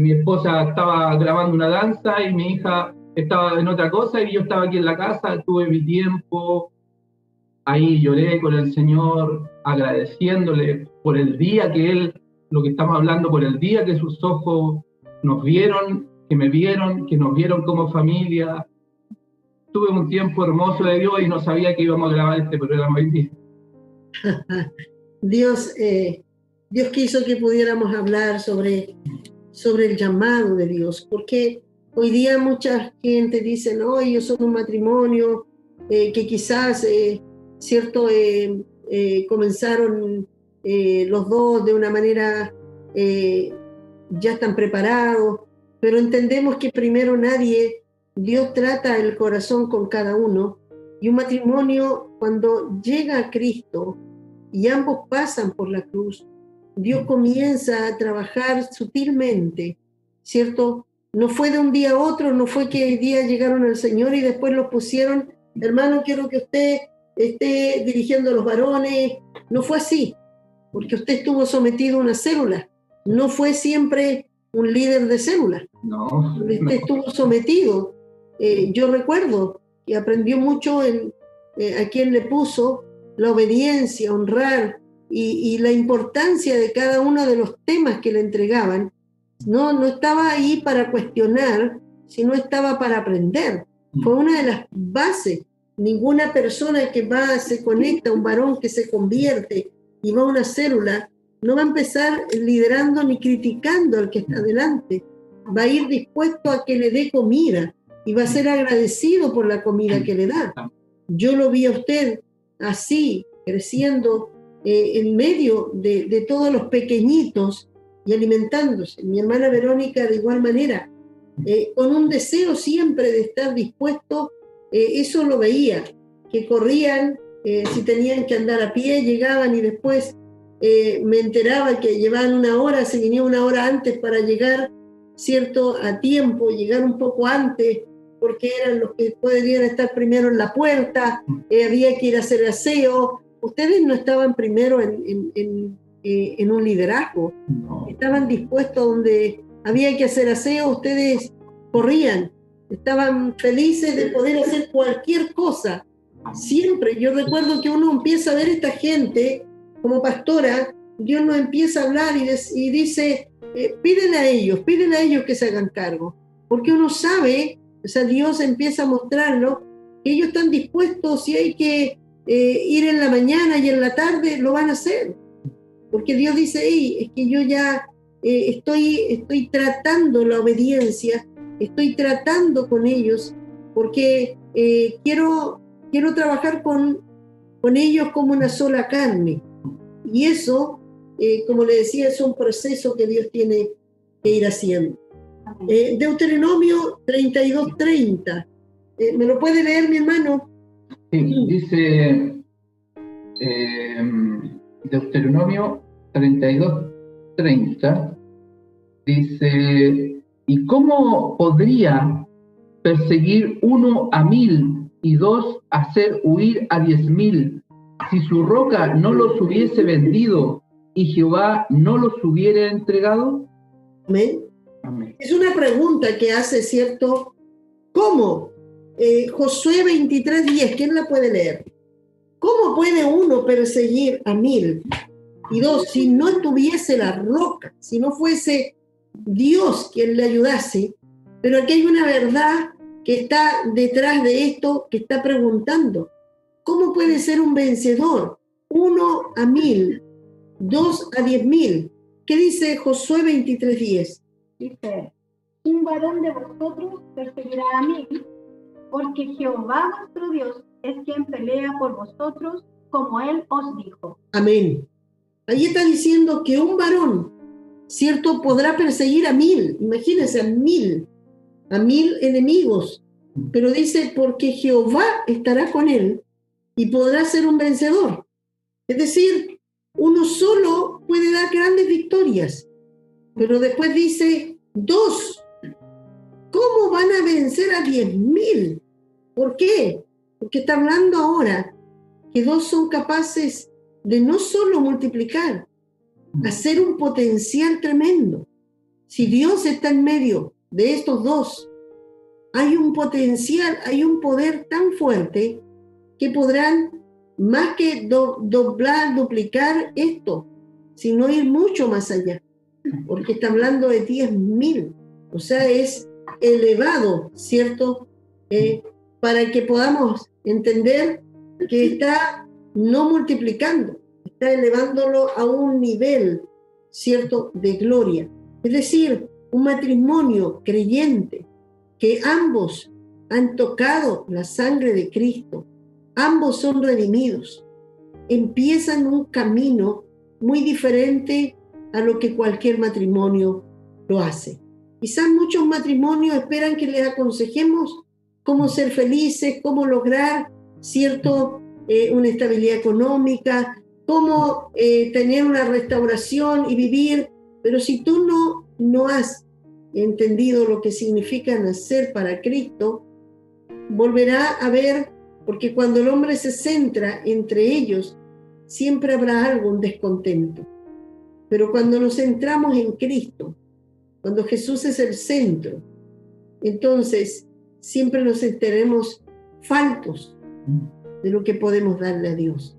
mi esposa estaba grabando una danza y mi hija estaba en otra cosa, y yo estaba aquí en la casa, tuve mi tiempo, ahí lloré con el Señor, agradeciéndole por el día que Él, lo que estamos hablando, por el día que sus ojos nos vieron, que me vieron, que nos vieron como familia. Tuve un tiempo hermoso de Dios y no sabía que íbamos a grabar este programa hoy día. Dios quiso que pudiéramos hablar sobre el llamado de Dios, porque hoy día mucha gente dice, no, ellos son un matrimonio que quizás, comenzaron los dos de una manera, ya están preparados, pero entendemos que primero Dios trata el corazón con cada uno, y un matrimonio, cuando llega a Cristo y ambos pasan por la cruz, Dios comienza a trabajar sutilmente, ¿cierto? No fue de un día a otro, no fue que hoy día llegaron al Señor y después los pusieron, hermano, quiero que usted esté dirigiendo a los varones. No fue así, porque usted estuvo sometido a una célula, no fue siempre un líder de célula. No. Usted estuvo sometido. Yo recuerdo que aprendió mucho a quien le puso la obediencia, honrar y la importancia de cada uno de los temas que le entregaban. No estaba ahí para cuestionar, sino estaba para aprender. Fue una de las bases. Ninguna persona que se conecta, un varón que se convierte y va a una célula, no va a empezar liderando ni criticando al que está delante. Va a ir dispuesto a que le dé comida y va a ser agradecido por la comida que le da. Yo lo vi a usted así, creciendo en medio de todos los pequeñitos y alimentándose. Mi hermana Verónica de igual manera, con un deseo siempre de estar dispuesto. Eso lo veía, que corrían, si tenían que andar a pie, llegaban, y después me enteraba que llevaban una hora, se venía una hora antes para llegar, ¿cierto?, a tiempo, llegar un poco antes, porque eran los que podrían estar primero en la puerta, había que ir a hacer aseo. Ustedes no estaban primero en un liderazgo, no. Estaban dispuestos donde había que hacer aseo, ustedes corrían, estaban felices de poder hacer cualquier cosa. Siempre, yo recuerdo que uno empieza a ver esta gente, como pastora, Dios nos empieza a hablar y dice, pídele a ellos que se hagan cargo, porque uno sabe, o sea, Dios empieza a mostrarlo, que ellos están dispuestos, si hay que ir en la mañana y en la tarde, lo van a hacer, porque Dios dice, hey, es que yo ya estoy tratando la obediencia, estoy tratando con ellos, porque quiero trabajar con ellos como una sola carne. Y eso, como le decía, es un proceso que Dios tiene que ir haciendo. Deuteronomio 32:30 ¿Me lo puede leer, mi hermano? Sí, dice Deuteronomio 32:30, dice, ¿y cómo podría perseguir 1 a 1000 y 2 hacer huir a 10.000 si su roca no los hubiese vendido y Jehová no los hubiera entregado? Amén. Amén. Es una pregunta que hace, ¿cierto? ¿Cómo? Josué 23:10, ¿quién la puede leer? ¿Cómo puede uno perseguir a 1000 y 2 si no estuviese la roca, si no fuese Dios quien le ayudase? Pero aquí hay una verdad que está detrás de esto, que está preguntando, ¿cómo puede ser un vencedor? 1 a 1000, 2 a 10.000. ¿Qué dice Josué 23:10? Dice, un varón de vosotros perseguirá a 1000, porque Jehová vuestro Dios es quien pelea por vosotros, como él os dijo. Amén. Ahí está diciendo que un varón, ¿cierto?, podrá perseguir a 1000. Imagínense, a 1000 enemigos. Pero dice, porque Jehová estará con él y podrá ser un vencedor. Es decir, uno solo puede dar grandes victorias. Pero después dice, 2. ¿Cómo van a vencer a 10.000? ¿Por qué? Porque está hablando ahora que 2 son capaces de no solo multiplicar, hacer un potencial tremendo. Si Dios está en medio de estos 2, hay un potencial, hay un poder tan fuerte que podrán más que doblar, duplicar esto, sino ir mucho más allá. Porque está hablando de 10.000, o sea, es elevado, ¿cierto? Para que podamos entender que está no multiplicando, está elevándolo a un nivel, ¿cierto?, de gloria. Es decir, un matrimonio creyente, que ambos han tocado la sangre de Cristo, ambos son redimidos, empiezan un camino muy diferente a lo que cualquier matrimonio lo hace. Quizás muchos matrimonios esperan que les aconsejemos cómo ser felices, cómo lograr, ¿cierto?, una estabilidad económica, cómo tener una restauración y vivir, pero si tú no has entendido lo que significa nacer para Cristo, volverá a ver, porque cuando el hombre se centra entre ellos, siempre habrá algo, un descontento. Pero cuando nos centramos en Cristo, cuando Jesús es el centro, entonces siempre nos enteremos faltos de lo que podemos darle a Dios,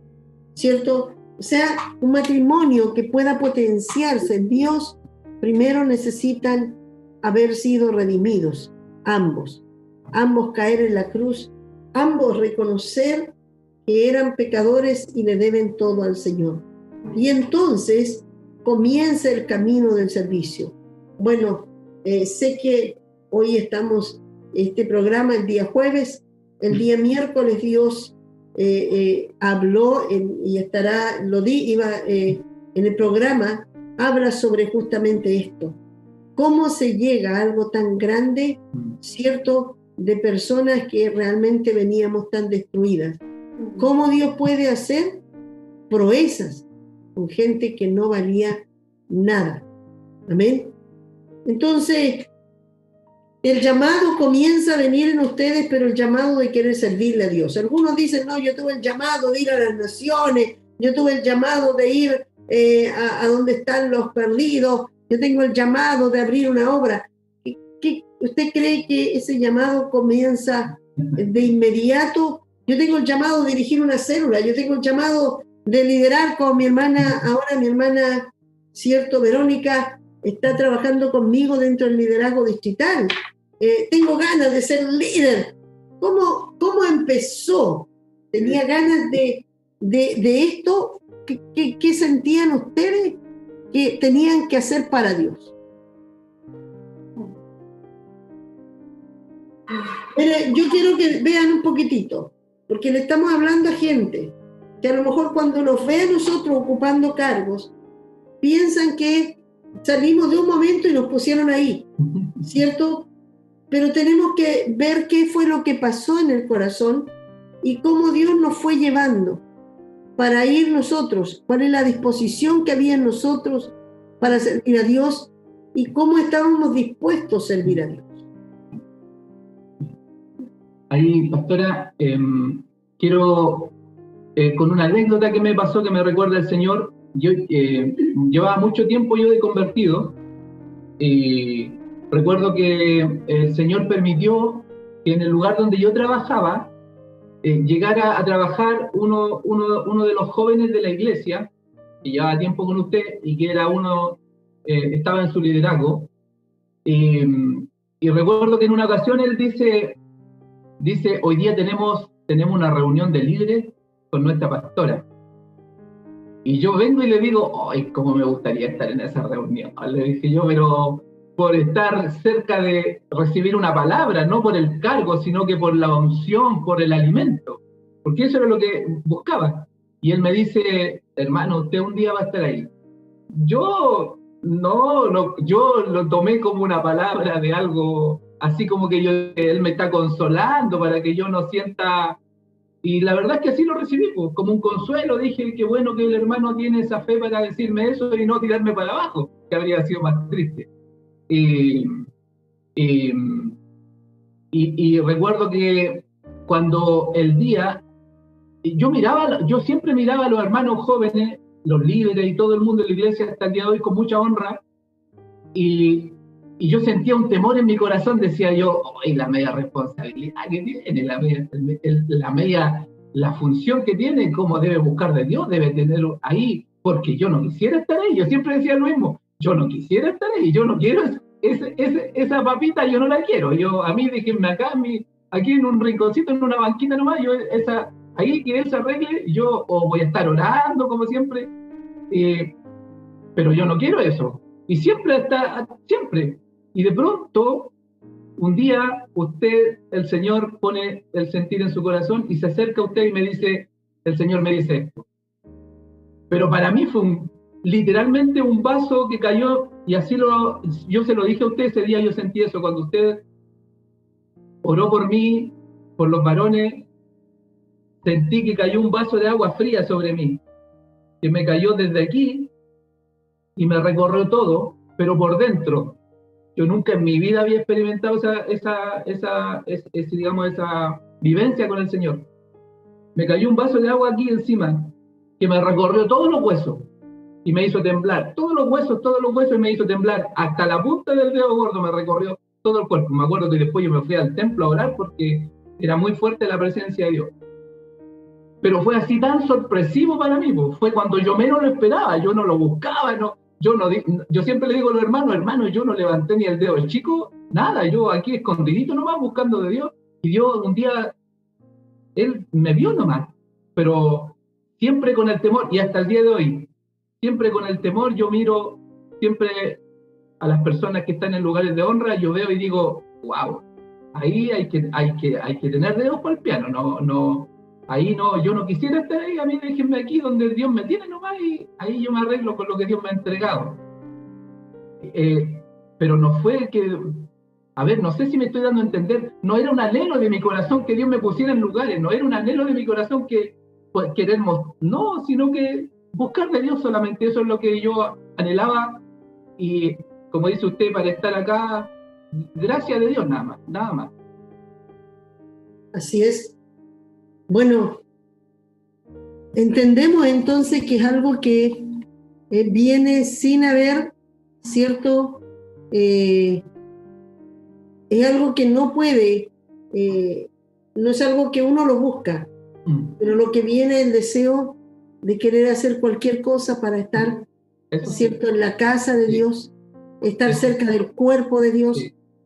¿cierto? O sea, un matrimonio que pueda potenciarse en Dios, primero necesitan haber sido redimidos, ambos caer en la cruz, ambos reconocer que eran pecadores y le deben todo al Señor. Y entonces comienza el camino del servicio. Bueno, sé que hoy estamos, este programa el día jueves, el día miércoles Dios habló y estará, en el programa, habla sobre justamente esto. ¿Cómo se llega a algo tan grande, cierto, de personas que realmente veníamos tan destruidas? ¿Cómo Dios puede hacer proezas con gente que no valía nada? Amén. Entonces, el llamado comienza a venir en ustedes, pero el llamado de querer servirle a Dios. Algunos dicen, no, yo tuve el llamado de ir a las naciones, yo tuve el llamado de ir a donde están los perdidos, yo tengo el llamado de abrir una obra. ¿Usted cree que ese llamado comienza de inmediato? Yo tengo el llamado de dirigir una célula, yo tengo el llamado de liderar con mi hermana, ahora mi hermana, cierto, Verónica, está trabajando conmigo dentro del liderazgo distrital. Tengo ganas de ser líder. ¿Cómo empezó? ¿Tenía ganas de esto? ¿Qué sentían ustedes que tenían que hacer para Dios? Pero yo quiero que vean un poquitito, porque le estamos hablando a gente que a lo mejor cuando nos ve a nosotros ocupando cargos, piensan que salimos de un momento y nos pusieron ahí, ¿cierto? pero tenemos que ver qué fue lo que pasó en el corazón y cómo Dios nos fue llevando para ir nosotros, cuál es la disposición que había en nosotros para servir a Dios y cómo estábamos dispuestos a servir a Dios. Ahí, pastora, quiero, con una anécdota que me pasó, que me recuerda el Señor. Yo llevaba mucho tiempo yo de convertido, y recuerdo que el Señor permitió que en el lugar donde yo trabajaba, llegara a trabajar uno de los jóvenes de la iglesia, que llevaba tiempo con usted y que era estaba en su liderazgo. Y recuerdo que en una ocasión él dice, hoy día tenemos una reunión de líderes con nuestra pastora. Y yo vengo y le digo, ¡ay, cómo me gustaría estar en esa reunión! Le dije yo, pero por estar cerca de recibir una palabra, no por el cargo, sino que por la unción, por el alimento. Porque eso era lo que buscaba. Y él me dice, hermano, usted un día va a estar ahí. Yo lo tomé como una palabra de algo, así como que él me está consolando para que yo no sienta. Y la verdad es que así lo recibí, pues, como un consuelo. Dije, qué bueno que el hermano tiene esa fe para decirme eso y no tirarme para abajo, que habría sido más triste. Y recuerdo que cuando el día, yo siempre miraba a los hermanos jóvenes, los líderes y todo el mundo de la iglesia hasta el día de hoy con mucha honra, y yo sentía un temor en mi corazón. Decía yo, la media responsabilidad que tiene, la función que tiene, cómo debe buscar de Dios, debe tener ahí, porque yo no quisiera estar ahí. Yo siempre decía lo mismo, yo no quisiera estar ahí, yo no quiero esa papita, yo no la quiero. A mí déjenme acá, aquí en un rinconcito, en una banquina nomás, ahí que él se arregle, yo voy a estar orando como siempre, pero yo no quiero eso. Y siempre. Y de pronto, un día, el Señor pone el sentir en su corazón y se acerca a usted y el Señor me dice esto. Pero para mí fue literalmente un vaso que cayó, y así yo se lo dije a usted ese día. Yo sentí eso cuando usted oró por mí, por los varones. Sentí que cayó un vaso de agua fría sobre mí, que me cayó desde aquí y me recorrió todo, pero por dentro. Yo nunca en mi vida había experimentado esa vivencia con el Señor. Me cayó un vaso de agua aquí encima, que me recorrió todos los huesos y me hizo temblar. Todos los huesos y me hizo temblar. Hasta la punta del dedo gordo me recorrió todo el cuerpo. Me acuerdo que después yo me fui al templo a orar porque era muy fuerte la presencia de Dios. Pero fue así tan sorpresivo para mí, pues. Fue cuando yo menos lo esperaba, yo no lo buscaba, yo siempre le digo a los hermanos, yo no levanté ni el dedo chico, nada, yo aquí escondidito nomás buscando de Dios, y Dios un día, Él me vio nomás, pero siempre con el temor, y hasta el día de hoy, siempre con el temor. Yo miro siempre a las personas que están en lugares de honra, yo veo y digo, wow, ahí hay que tener dedos para el piano, ahí no, yo no quisiera estar ahí. A mí déjenme aquí donde Dios me tiene nomás, y ahí yo me arreglo con lo que Dios me ha entregado. Pero no fue que, no sé si me estoy dando a entender, no era un anhelo de mi corazón que Dios me pusiera en lugares, no era un anhelo de mi corazón que queremos, no, sino que buscar de Dios solamente. Eso es lo que yo anhelaba, y como dice usted, para estar acá, gracias de Dios, nada más. Así es. Bueno, entendemos entonces que es algo que viene sin haber, ¿cierto? Es algo que no puede, no es algo que uno lo busca, pero lo que viene es el deseo de querer hacer cualquier cosa para estar, ¿cierto?, en la casa de Dios, estar cerca del cuerpo de Dios,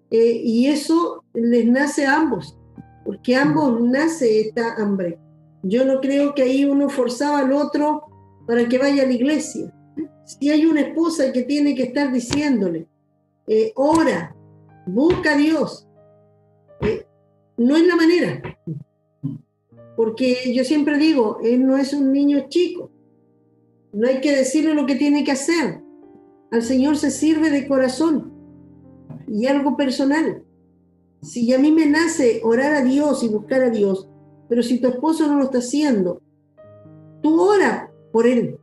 y eso les nace a ambos. Porque ambos nace esta hambre. Yo no creo que ahí uno forzaba al otro para que vaya a la iglesia. Si hay una esposa que tiene que estar diciéndole, ora, busca a Dios, no es la manera. Porque yo siempre digo, él no es un niño chico. No hay que decirle lo que tiene que hacer. Al Señor se sirve de corazón y algo personal. Si a mí me nace orar a Dios y buscar a Dios, pero si tu esposo no lo está haciendo, tú ora por él.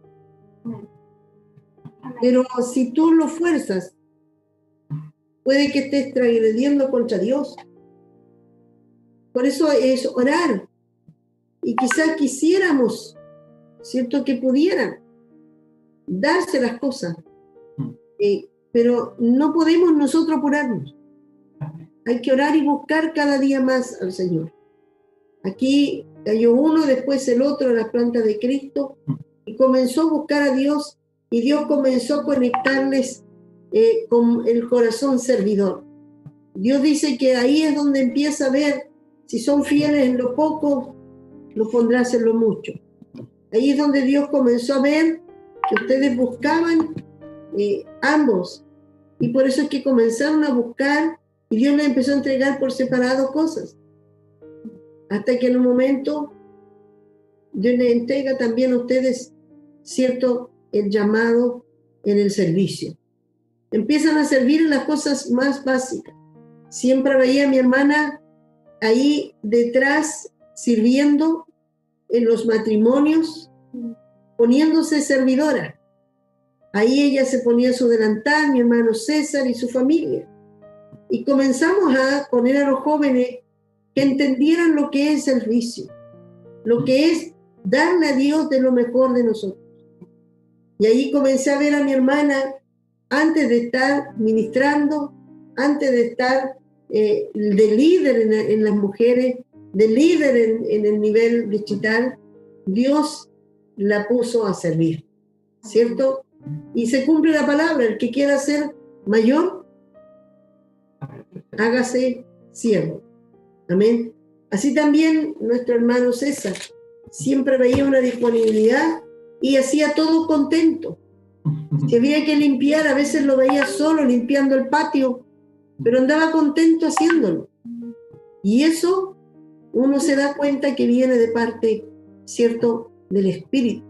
Pero si tú lo fuerzas, puede que estés transgrediendo contra Dios. Por eso es orar. Y quizás quisiéramos, ¿cierto?, que pudieran darse las cosas. Pero no podemos nosotros apurarnos. Hay que orar y buscar cada día más al Señor. Aquí cayó uno, después el otro a la planta de Cristo, y comenzó a buscar a Dios, y Dios comenzó a conectarles con el corazón servidor. Dios dice que ahí es donde empieza a ver si son fieles en lo poco, lo pondrás en lo mucho. Ahí es donde Dios comenzó a ver que ustedes buscaban ambos, y por eso es que comenzaron a buscar, y Dios les empezó a entregar por separado cosas, hasta que en un momento Dios les entrega también a ustedes, cierto, el llamado en el servicio. Empiezan a servir en las cosas más básicas. Siempre veía a mi hermana ahí detrás sirviendo en los matrimonios, poniéndose servidora. Ahí ella se ponía su delantal, mi hermano César y su familia. Y comenzamos a poner a los jóvenes que entendieran lo que es el servicio, lo que es darle a Dios de lo mejor de nosotros. Y ahí comencé a ver a mi hermana, antes de estar ministrando, antes de estar de líder en las mujeres, de líder en el nivel digital, Dios la puso a servir, ¿cierto? Y se cumple la palabra: el que quiera ser mayor, hágase siervo. Amén. Así también nuestro hermano César siempre veía una disponibilidad y hacía todo contento. Si había que limpiar, a veces lo veía solo limpiando el patio, pero andaba contento haciéndolo. Y eso uno se da cuenta que viene de parte, ¿cierto?, del Espíritu.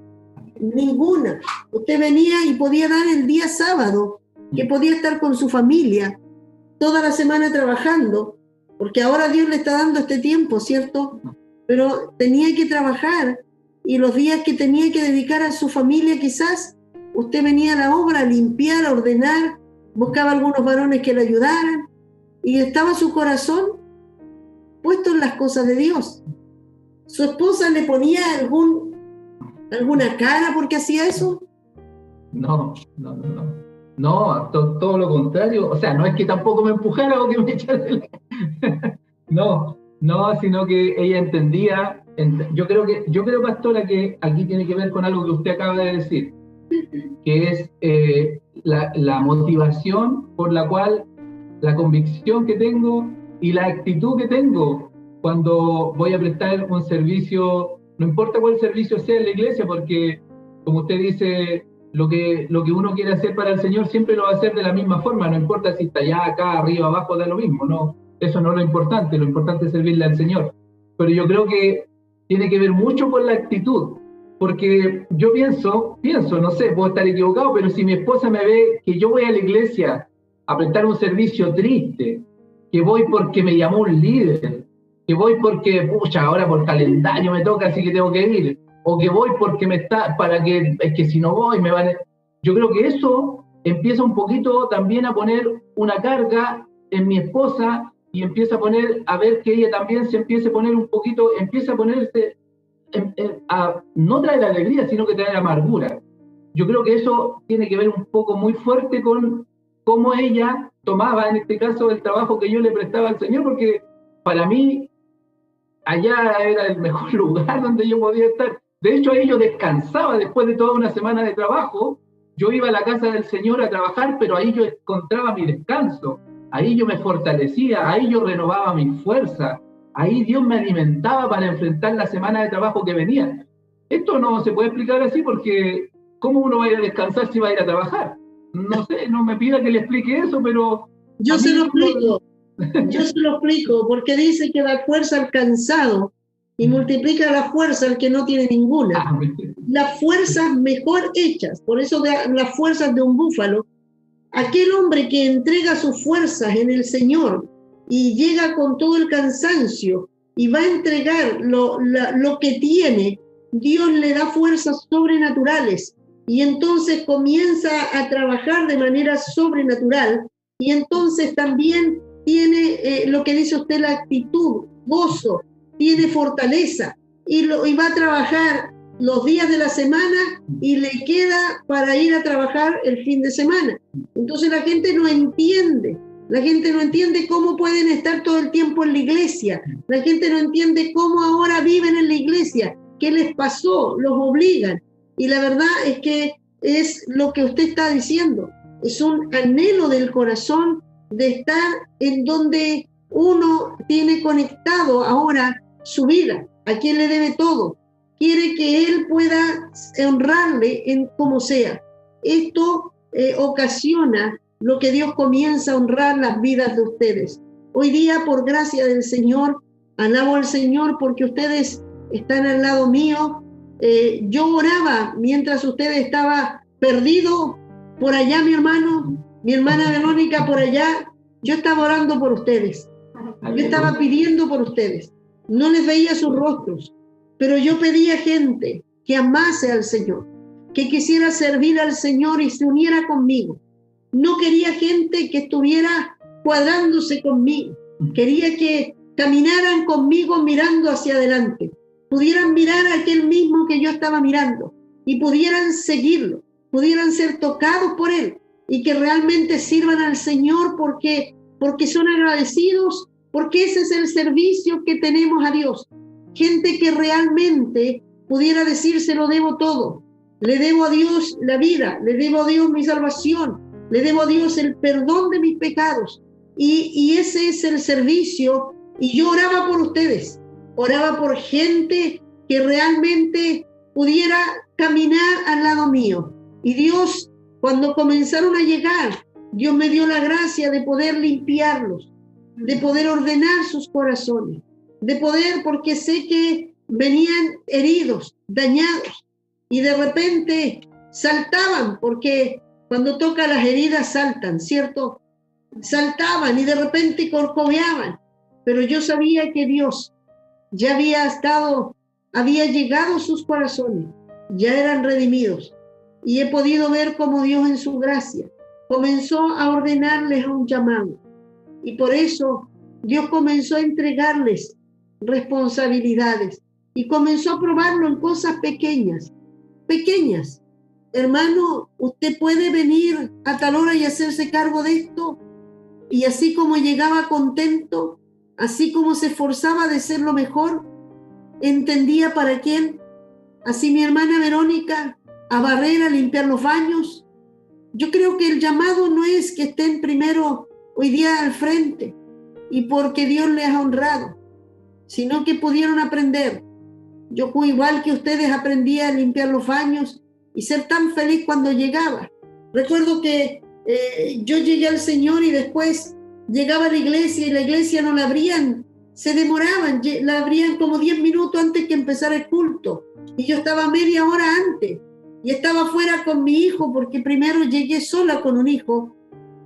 Ninguna. Usted venía y podía dar el día sábado, que podía estar con su familia toda la semana trabajando, porque ahora Dios le está dando este tiempo, ¿cierto? Pero tenía que trabajar, y los días que tenía que dedicar a su familia, quizás usted venía a la obra a limpiar, a ordenar, buscaba algunos varones que le ayudaran, y estaba su corazón puesto en las cosas de Dios. ¿Su esposa le ponía alguna cara porque hacía eso? No, todo lo contrario. O sea, no es que tampoco me empujara o que me echara de la... No, sino que ella entendía. Yo creo, pastora, que aquí tiene que ver con algo que usted acaba de decir, que es la motivación por la cual, la convicción que tengo y la actitud que tengo cuando voy a prestar un servicio, no importa cuál servicio sea en la iglesia, porque, como usted dice, lo que uno quiere hacer para el Señor siempre lo va a hacer de la misma forma, no importa si está allá, acá, arriba, abajo, da lo mismo, no, eso no es lo importante es servirle al Señor. Pero yo creo que tiene que ver mucho con la actitud, porque yo pienso, no sé, puedo estar equivocado, pero si mi esposa me ve que yo voy a la iglesia a prestar un servicio triste, que voy porque me llamó un líder, que voy porque, pucha, ahora por calendario me toca, así que tengo que ir, o que voy porque es que si no voy me van a... Yo creo que eso empieza un poquito también a poner una carga en mi esposa, y empieza a ver que ella también se empieza a poner un poquito, empieza a ponerse a no traer alegría, sino que traer amargura. Yo creo que eso tiene que ver un poco muy fuerte con cómo ella tomaba, en este caso, el trabajo que yo le prestaba al Señor, porque para mí allá era el mejor lugar donde yo podía estar. De hecho, ahí yo descansaba después de toda una semana de trabajo. Yo iba a la casa del Señor a trabajar, pero ahí yo encontraba mi descanso. Ahí yo me fortalecía, ahí yo renovaba mi fuerza, ahí Dios me alimentaba para enfrentar la semana de trabajo que venía. Esto no se puede explicar así, porque ¿cómo uno va a ir a descansar si va a ir a trabajar? No sé, no me pida que le explique eso, pero... Yo se lo explico, porque dice que da fuerza al cansado y multiplica la fuerza al que no tiene ninguna. Las fuerzas mejor hechas, por eso las fuerzas de un búfalo. Aquel hombre que entrega sus fuerzas en el Señor y llega con todo el cansancio y va a entregar lo que tiene, Dios le da fuerzas sobrenaturales y entonces comienza a trabajar de manera sobrenatural y entonces también tiene lo que dice usted, la actitud, gozo, tiene fortaleza y va a trabajar los días de la semana y le queda para ir a trabajar el fin de semana. Entonces la gente no entiende cómo pueden estar todo el tiempo en la iglesia, la gente no entiende cómo ahora viven en la iglesia, qué les pasó, los obligan. Y la verdad es que es lo que usted está diciendo, es un anhelo del corazón de estar en donde uno tiene conectado ahora su vida, a quien le debe todo, quiere que él pueda honrarle en como sea. Esto ocasiona lo que Dios comienza a honrar las vidas de ustedes. Hoy día, por gracia del Señor, alabo al Señor porque ustedes están al lado mío. Yo oraba mientras usted estaba perdido por allá, mi hermana Verónica por allá. Yo estaba orando por ustedes. Yo estaba pidiendo por ustedes. No les veía sus rostros, pero yo pedía gente que amase al Señor, que quisiera servir al Señor y se uniera conmigo. No quería gente que estuviera cuadrándose conmigo. Quería que caminaran conmigo mirando hacia adelante, pudieran mirar a aquel mismo que yo estaba mirando y pudieran seguirlo, pudieran ser tocados por él y que realmente sirvan al Señor porque son agradecidos, porque ese es el servicio que tenemos a Dios. Gente que realmente pudiera decir, se lo debo todo. Le debo a Dios la vida, le debo a Dios mi salvación, le debo a Dios el perdón de mis pecados. Y ese es el servicio. Y yo oraba por ustedes, oraba por gente que realmente pudiera caminar al lado mío. Y Dios, cuando comenzaron a llegar, Dios me dio la gracia de poder limpiarlos, de poder ordenar sus corazones, de poder, porque sé que venían heridos, dañados, y de repente saltaban, porque cuando toca las heridas saltan, ¿cierto? Saltaban y de repente corcoveaban, pero yo sabía que Dios ya había llegado a sus corazones, ya eran redimidos, y he podido ver cómo Dios en su gracia comenzó a ordenarles a un llamado, y por eso Dios comenzó a entregarles responsabilidades y comenzó a probarlo en cosas pequeñas. Hermano, usted puede venir a tal hora y hacerse cargo de esto. Y así como llegaba contento, así como se esforzaba de ser lo mejor, entendía para quién. Así mi hermana Verónica, a barrer, a limpiar los baños. Yo creo que el llamado no es que estén primero hoy día al frente y porque Dios les ha honrado, sino que pudieron aprender. Yo igual que ustedes aprendí a limpiar los baños y ser tan feliz cuando llegaba. Recuerdo que yo llegué al Señor y después llegaba a la iglesia y la iglesia no la abrían, se demoraban, la abrían como 10 minutos antes que empezara el culto y yo estaba media hora antes y estaba fuera con mi hijo porque primero llegué sola con un hijo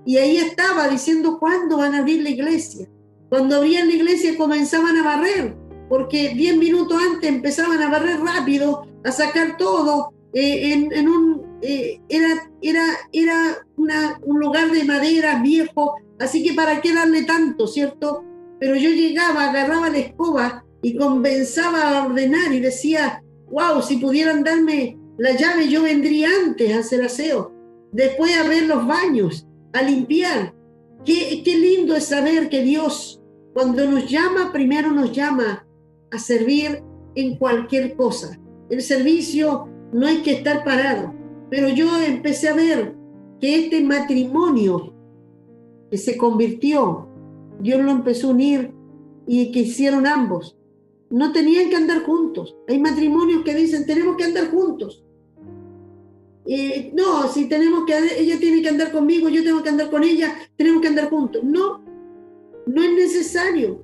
y ahí estaba diciendo ¿cuándo van a abrir la iglesia? Cuando abrían la iglesia comenzaban a barrer porque 10 minutos antes empezaban a barrer rápido, a sacar todo. Era un lugar de madera viejo, así que para qué darle tanto, ¿cierto? Pero yo llegaba, agarraba la escoba y comenzaba a ordenar y decía, wow, si pudieran darme la llave yo vendría antes a hacer aseo, después a ver los baños, a limpiar. Qué lindo es saber que Dios, cuando nos llama, primero nos llama a servir en cualquier cosa. El servicio no hay que estar parado, pero yo empecé a ver que este matrimonio que se convirtió, Dios lo empezó a unir y que hicieron ambos. No tenían que andar juntos. Hay matrimonios que dicen, tenemos que andar juntos. No, si ella tiene que andar conmigo, yo tengo que andar con ella, tenemos que andar juntos. No es necesario,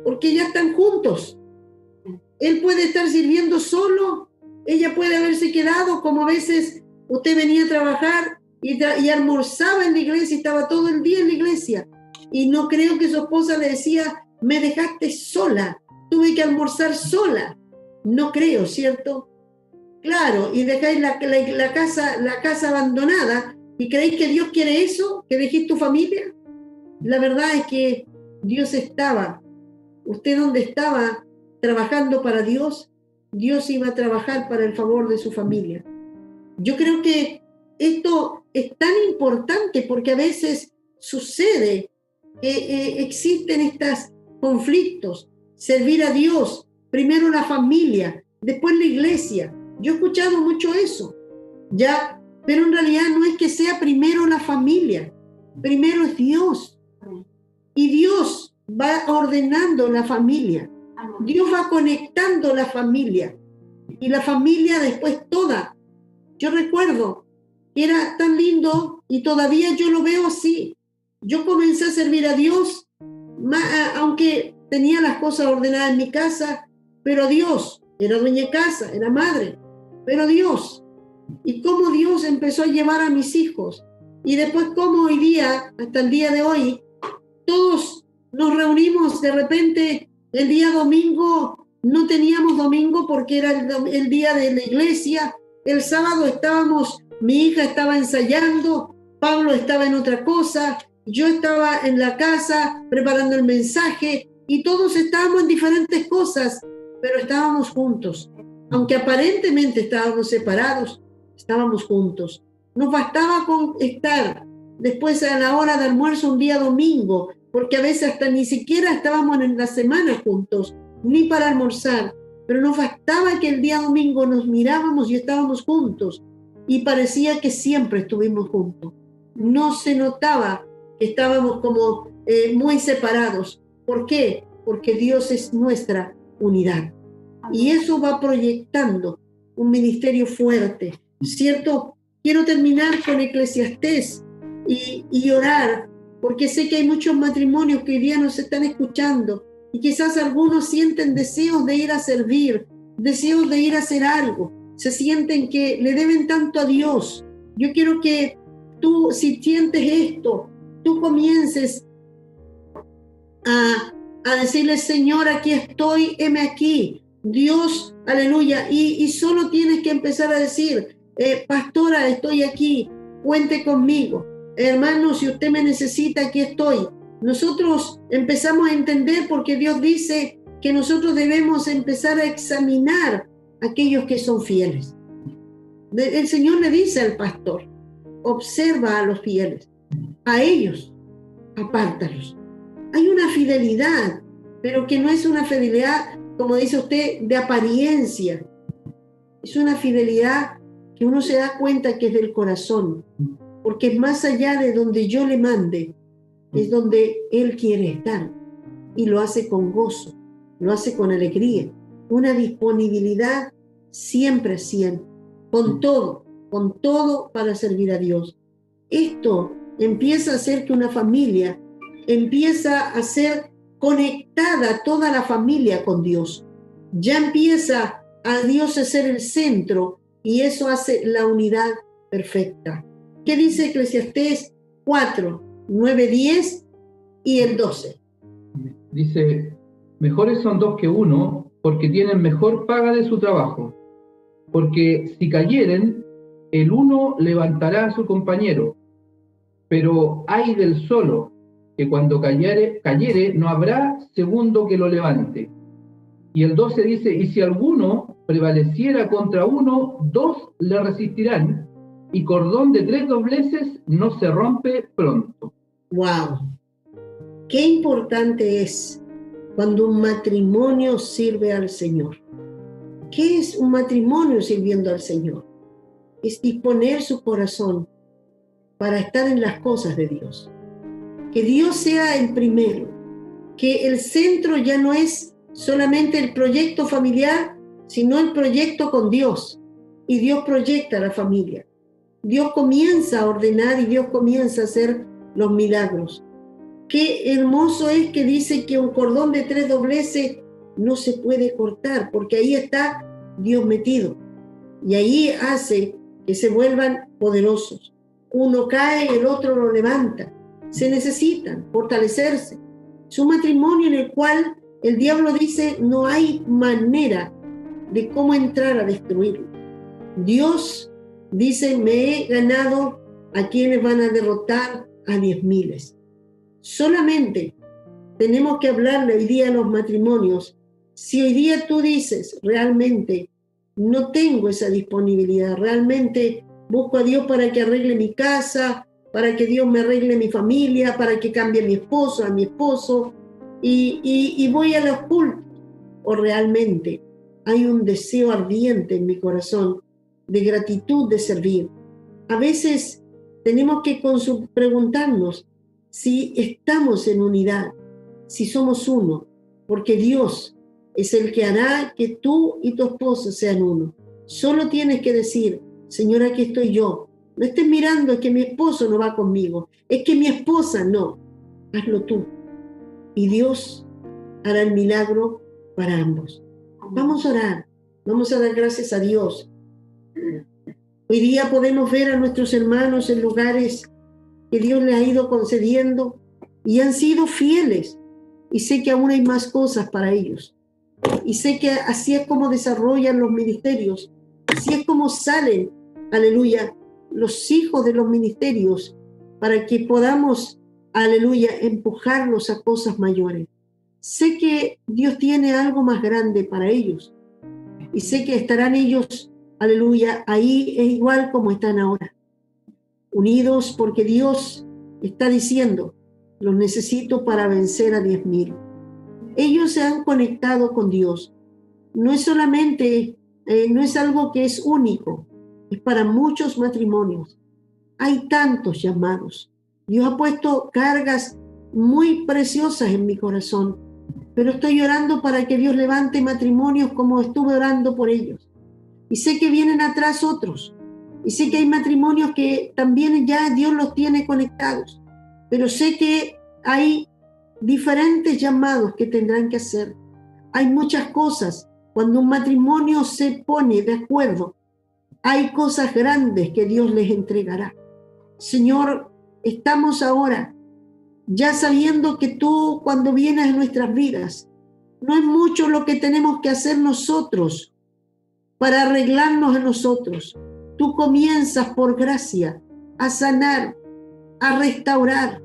porque ya están juntos. Él puede estar sirviendo solo, ella puede haberse quedado, como a veces usted venía a trabajar y almorzaba en la iglesia, estaba todo el día en la iglesia. Y no creo que su esposa le decía, me dejaste sola, tuve que almorzar sola. No creo, ¿cierto? Claro, y dejáis la casa abandonada. ¿Y creéis que Dios quiere eso? ¿Que dejéis tu familia? La verdad es que Dios estaba. Usted donde estaba trabajando para Dios, Dios iba a trabajar para el favor de su familia. Yo creo que esto es tan importante porque a veces sucede que existen estos conflictos. Servir a Dios, primero la familia, después la iglesia. Yo he escuchado mucho eso, ¿ya? Pero en realidad no es que sea primero la familia, primero es Dios. Y Dios va ordenando la familia. Dios va conectando la familia. Y la familia después toda. Yo recuerdo que era tan lindo y todavía yo lo veo así. Yo comencé a servir a Dios, aunque tenía las cosas ordenadas en mi casa, pero Dios, era dueña de casa, era madre, pero Dios. Y cómo Dios empezó a llevar a mis hijos. Y después cómo hoy día, hasta el día de hoy, todos nos reunimos de repente el día domingo. No teníamos domingo porque era el día de la iglesia. El sábado mi hija estaba ensayando, Pablo estaba en otra cosa, yo estaba en la casa preparando el mensaje y todos estábamos en diferentes cosas, pero estábamos juntos. Aunque aparentemente estábamos separados, estábamos juntos. Nos bastaba con estar después a la hora de almuerzo un día domingo, porque a veces hasta ni siquiera estábamos en la semana juntos, ni para almorzar, pero nos bastaba que el día domingo nos mirábamos y estábamos juntos y parecía que siempre estuvimos juntos. No se notaba que estábamos como muy separados. ¿Por qué? Porque Dios es nuestra unidad y eso va proyectando un ministerio fuerte, ¿cierto? Quiero terminar con Eclesiastés y orar, porque sé que hay muchos matrimonios que hoy día nos están escuchando y quizás algunos sienten deseos de ir a servir, deseos de ir a hacer algo, se sienten que le deben tanto a Dios. Yo quiero que tú, si sientes esto, tú comiences a decirle, Señor, aquí estoy, heme aquí, Dios, aleluya, y solo tienes que empezar a decir, pastora, estoy aquí, cuente conmigo, hermano, si usted me necesita, aquí estoy. Nosotros empezamos a entender porque Dios dice que nosotros debemos empezar a examinar a aquellos que son fieles. El Señor le dice al pastor, observa a los fieles, a ellos, apártalos. Hay una fidelidad, pero que no es una fidelidad, como dice usted, de apariencia. Es una fidelidad que uno se da cuenta que es del corazón, porque más allá de donde yo le mande, es donde Él quiere estar y lo hace con gozo, lo hace con alegría, una disponibilidad siempre 100, con todo para servir a Dios. Esto empieza a hacer que una familia empieza a ser conectada, toda la familia con Dios. Ya empieza a Dios a ser el centro y eso hace la unidad perfecta. ¿Qué dice Eclesiastés 4, 9, 10 y el 12? Dice, mejores son dos que uno, porque tienen mejor paga de su trabajo. Porque si cayeren, el uno levantará a su compañero. Pero ay del solo, que cuando cayere no habrá segundo que lo levante. Y el 12 dice, y si alguno prevaleciera contra uno, dos le resistirán, y cordón de 3 dobleces no se rompe pronto. ¡Wow! Qué importante es cuando un matrimonio sirve al Señor. ¿Qué es un matrimonio sirviendo al Señor? Es disponer su corazón para estar en las cosas de Dios. Que Dios sea el primero, que el centro ya no es solamente el proyecto familiar, sino el proyecto con Dios. Y Dios proyecta a la familia. Dios comienza a ordenar y Dios comienza a hacer los milagros. Qué hermoso es que dice que un cordón de 3 dobleces no se puede cortar, porque ahí está Dios metido. Y ahí hace que se vuelvan poderosos. Uno cae, el otro lo levanta. se necesitan fortalecerse. Es un matrimonio en el cual el diablo dice no hay manera de cómo entrar a destruirlo. Dios dice, me he ganado a quienes van a derrotar a 10,000. Solamente tenemos que hablarle hoy día a los matrimonios. Si hoy día tú dices, realmente no tengo esa disponibilidad, realmente busco a Dios para que arregle mi casa, para que Dios me arregle mi familia, para que cambie a mi esposo, y voy a los cultos, o realmente hay un deseo ardiente en mi corazón de gratitud, de servir. A veces tenemos que preguntarnos si estamos en unidad, si somos uno, porque Dios es el que hará que tú y tu esposo sean uno. Solo tienes que decir, Señor, aquí estoy yo. No estés mirando, es que mi esposo no va conmigo, es que mi esposa no. Hazlo tú. Y Dios hará el milagro para ambos. Vamos a orar, vamos a dar gracias a Dios. Hoy día podemos ver a nuestros hermanos en lugares que Dios les ha ido concediendo y han sido fieles. Y sé que aún hay más cosas para ellos. Y sé que así es como desarrollan los ministerios. Así es como salen, aleluya, los hijos de los ministerios para que podamos, aleluya, empujarlos a cosas mayores. Sé que Dios tiene algo más grande para ellos. Y sé que estarán ellos, aleluya, ahí es igual como están ahora. Unidos porque Dios está diciendo, los necesito para vencer a 10,000. Ellos se han conectado con Dios. No es solamente, no es algo que es único, es para muchos matrimonios. Hay tantos llamados. Dios ha puesto cargas muy preciosas en mi corazón, pero estoy orando para que Dios levante matrimonios como estuve orando por ellos. Y sé que vienen atrás otros. Y sé que hay matrimonios que también ya Dios los tiene conectados. Pero sé que hay diferentes llamados que tendrán que hacer. Hay muchas cosas. Cuando un matrimonio se pone de acuerdo, hay cosas grandes que Dios les entregará. Señor, estamos ahora ya sabiendo que tú, cuando vienes a nuestras vidas, no es mucho lo que tenemos que hacer nosotros para arreglarnos a nosotros. Tú comienzas por gracia a sanar, a restaurar.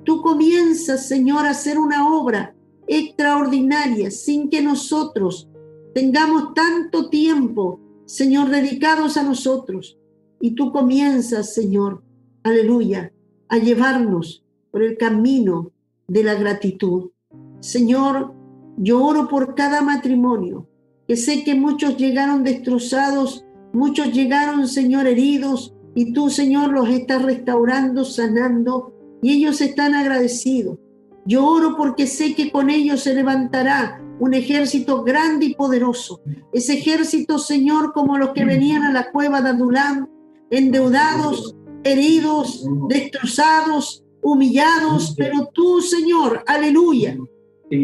Tú comienzas, Señor, a hacer una obra extraordinaria sin que nosotros tengamos tanto tiempo, Señor, dedicados a nosotros. Y tú comienzas, Señor, aleluya, a llevarnos por el camino de la gratitud. Señor, yo oro por cada matrimonio, que sé que muchos llegaron destrozados, muchos llegaron, Señor, heridos, y tú, Señor, los estás restaurando, sanando, y ellos están agradecidos. Yo oro porque sé que con ellos se levantará un ejército grande y poderoso. Ese ejército, Señor, como los que venían a la cueva de Adulam, endeudados, heridos, destrozados, humillados, pero tú, Señor, aleluya,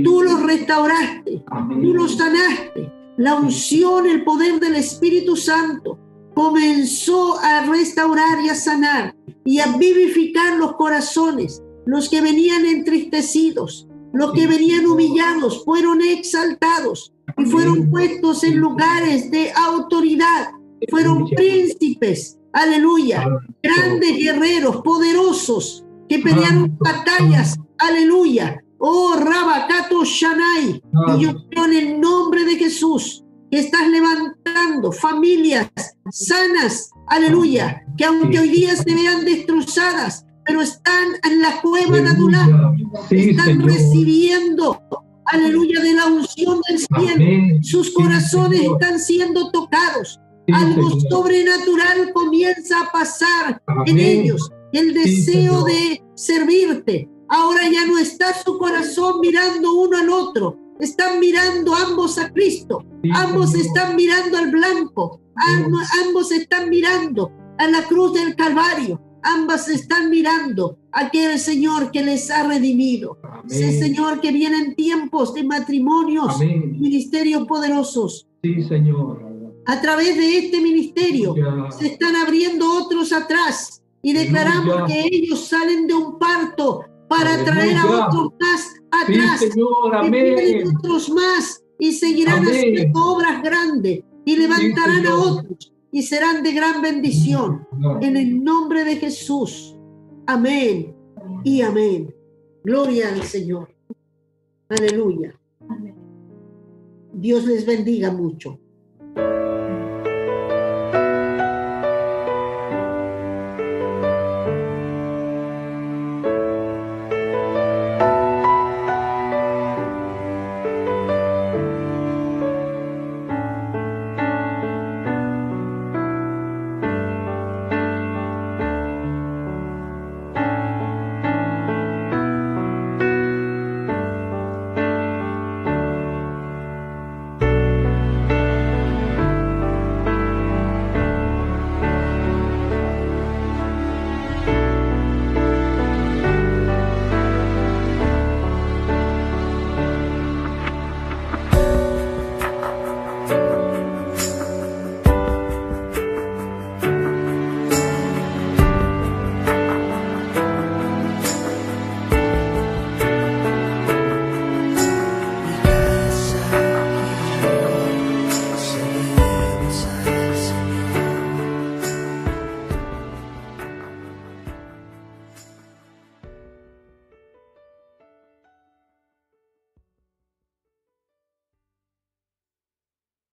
tú los restauraste, tú los sanaste. La unción, el poder del Espíritu Santo comenzó a restaurar y a sanar y a vivificar los corazones. Los que venían entristecidos, los que venían humillados, fueron exaltados y fueron puestos en lugares de autoridad. Fueron príncipes, aleluya, grandes guerreros, poderosos, que pelearon batallas, aleluya. Oh, Rabacato Shanai. Y yo creo en el nombre de Jesús que estás levantando familias sanas, aleluya, que aunque hoy día se vean destrozadas, pero están en la cueva de Adulam, están recibiendo, aleluya, de la unción del cielo. Sus corazones están siendo tocados. Algo sobrenatural comienza a pasar en ellos. El deseo de servirte. Ahora ya no está su corazón mirando uno al otro. Están mirando ambos a Cristo. Ambos están mirando al blanco. Ambos están mirando a la cruz del Calvario. Ambas están mirando a aquel Señor que les ha redimido. Sé, Señor, que vienen tiempos de matrimonios, ministerios poderosos. Sí, Señor. A través de este ministerio se están abriendo otros atrás y declaramos Aleluya. que ellos salen de un parto para traer a Aleluya. otros más Sí, atrás, Señor, que vienen amén. otros más y seguirán Amén. haciendo obras grandes y levantarán a Señor. otros y serán de gran bendición. En el nombre de Jesús. Amén y amén. Gloria al Señor. Aleluya. Dios les bendiga mucho.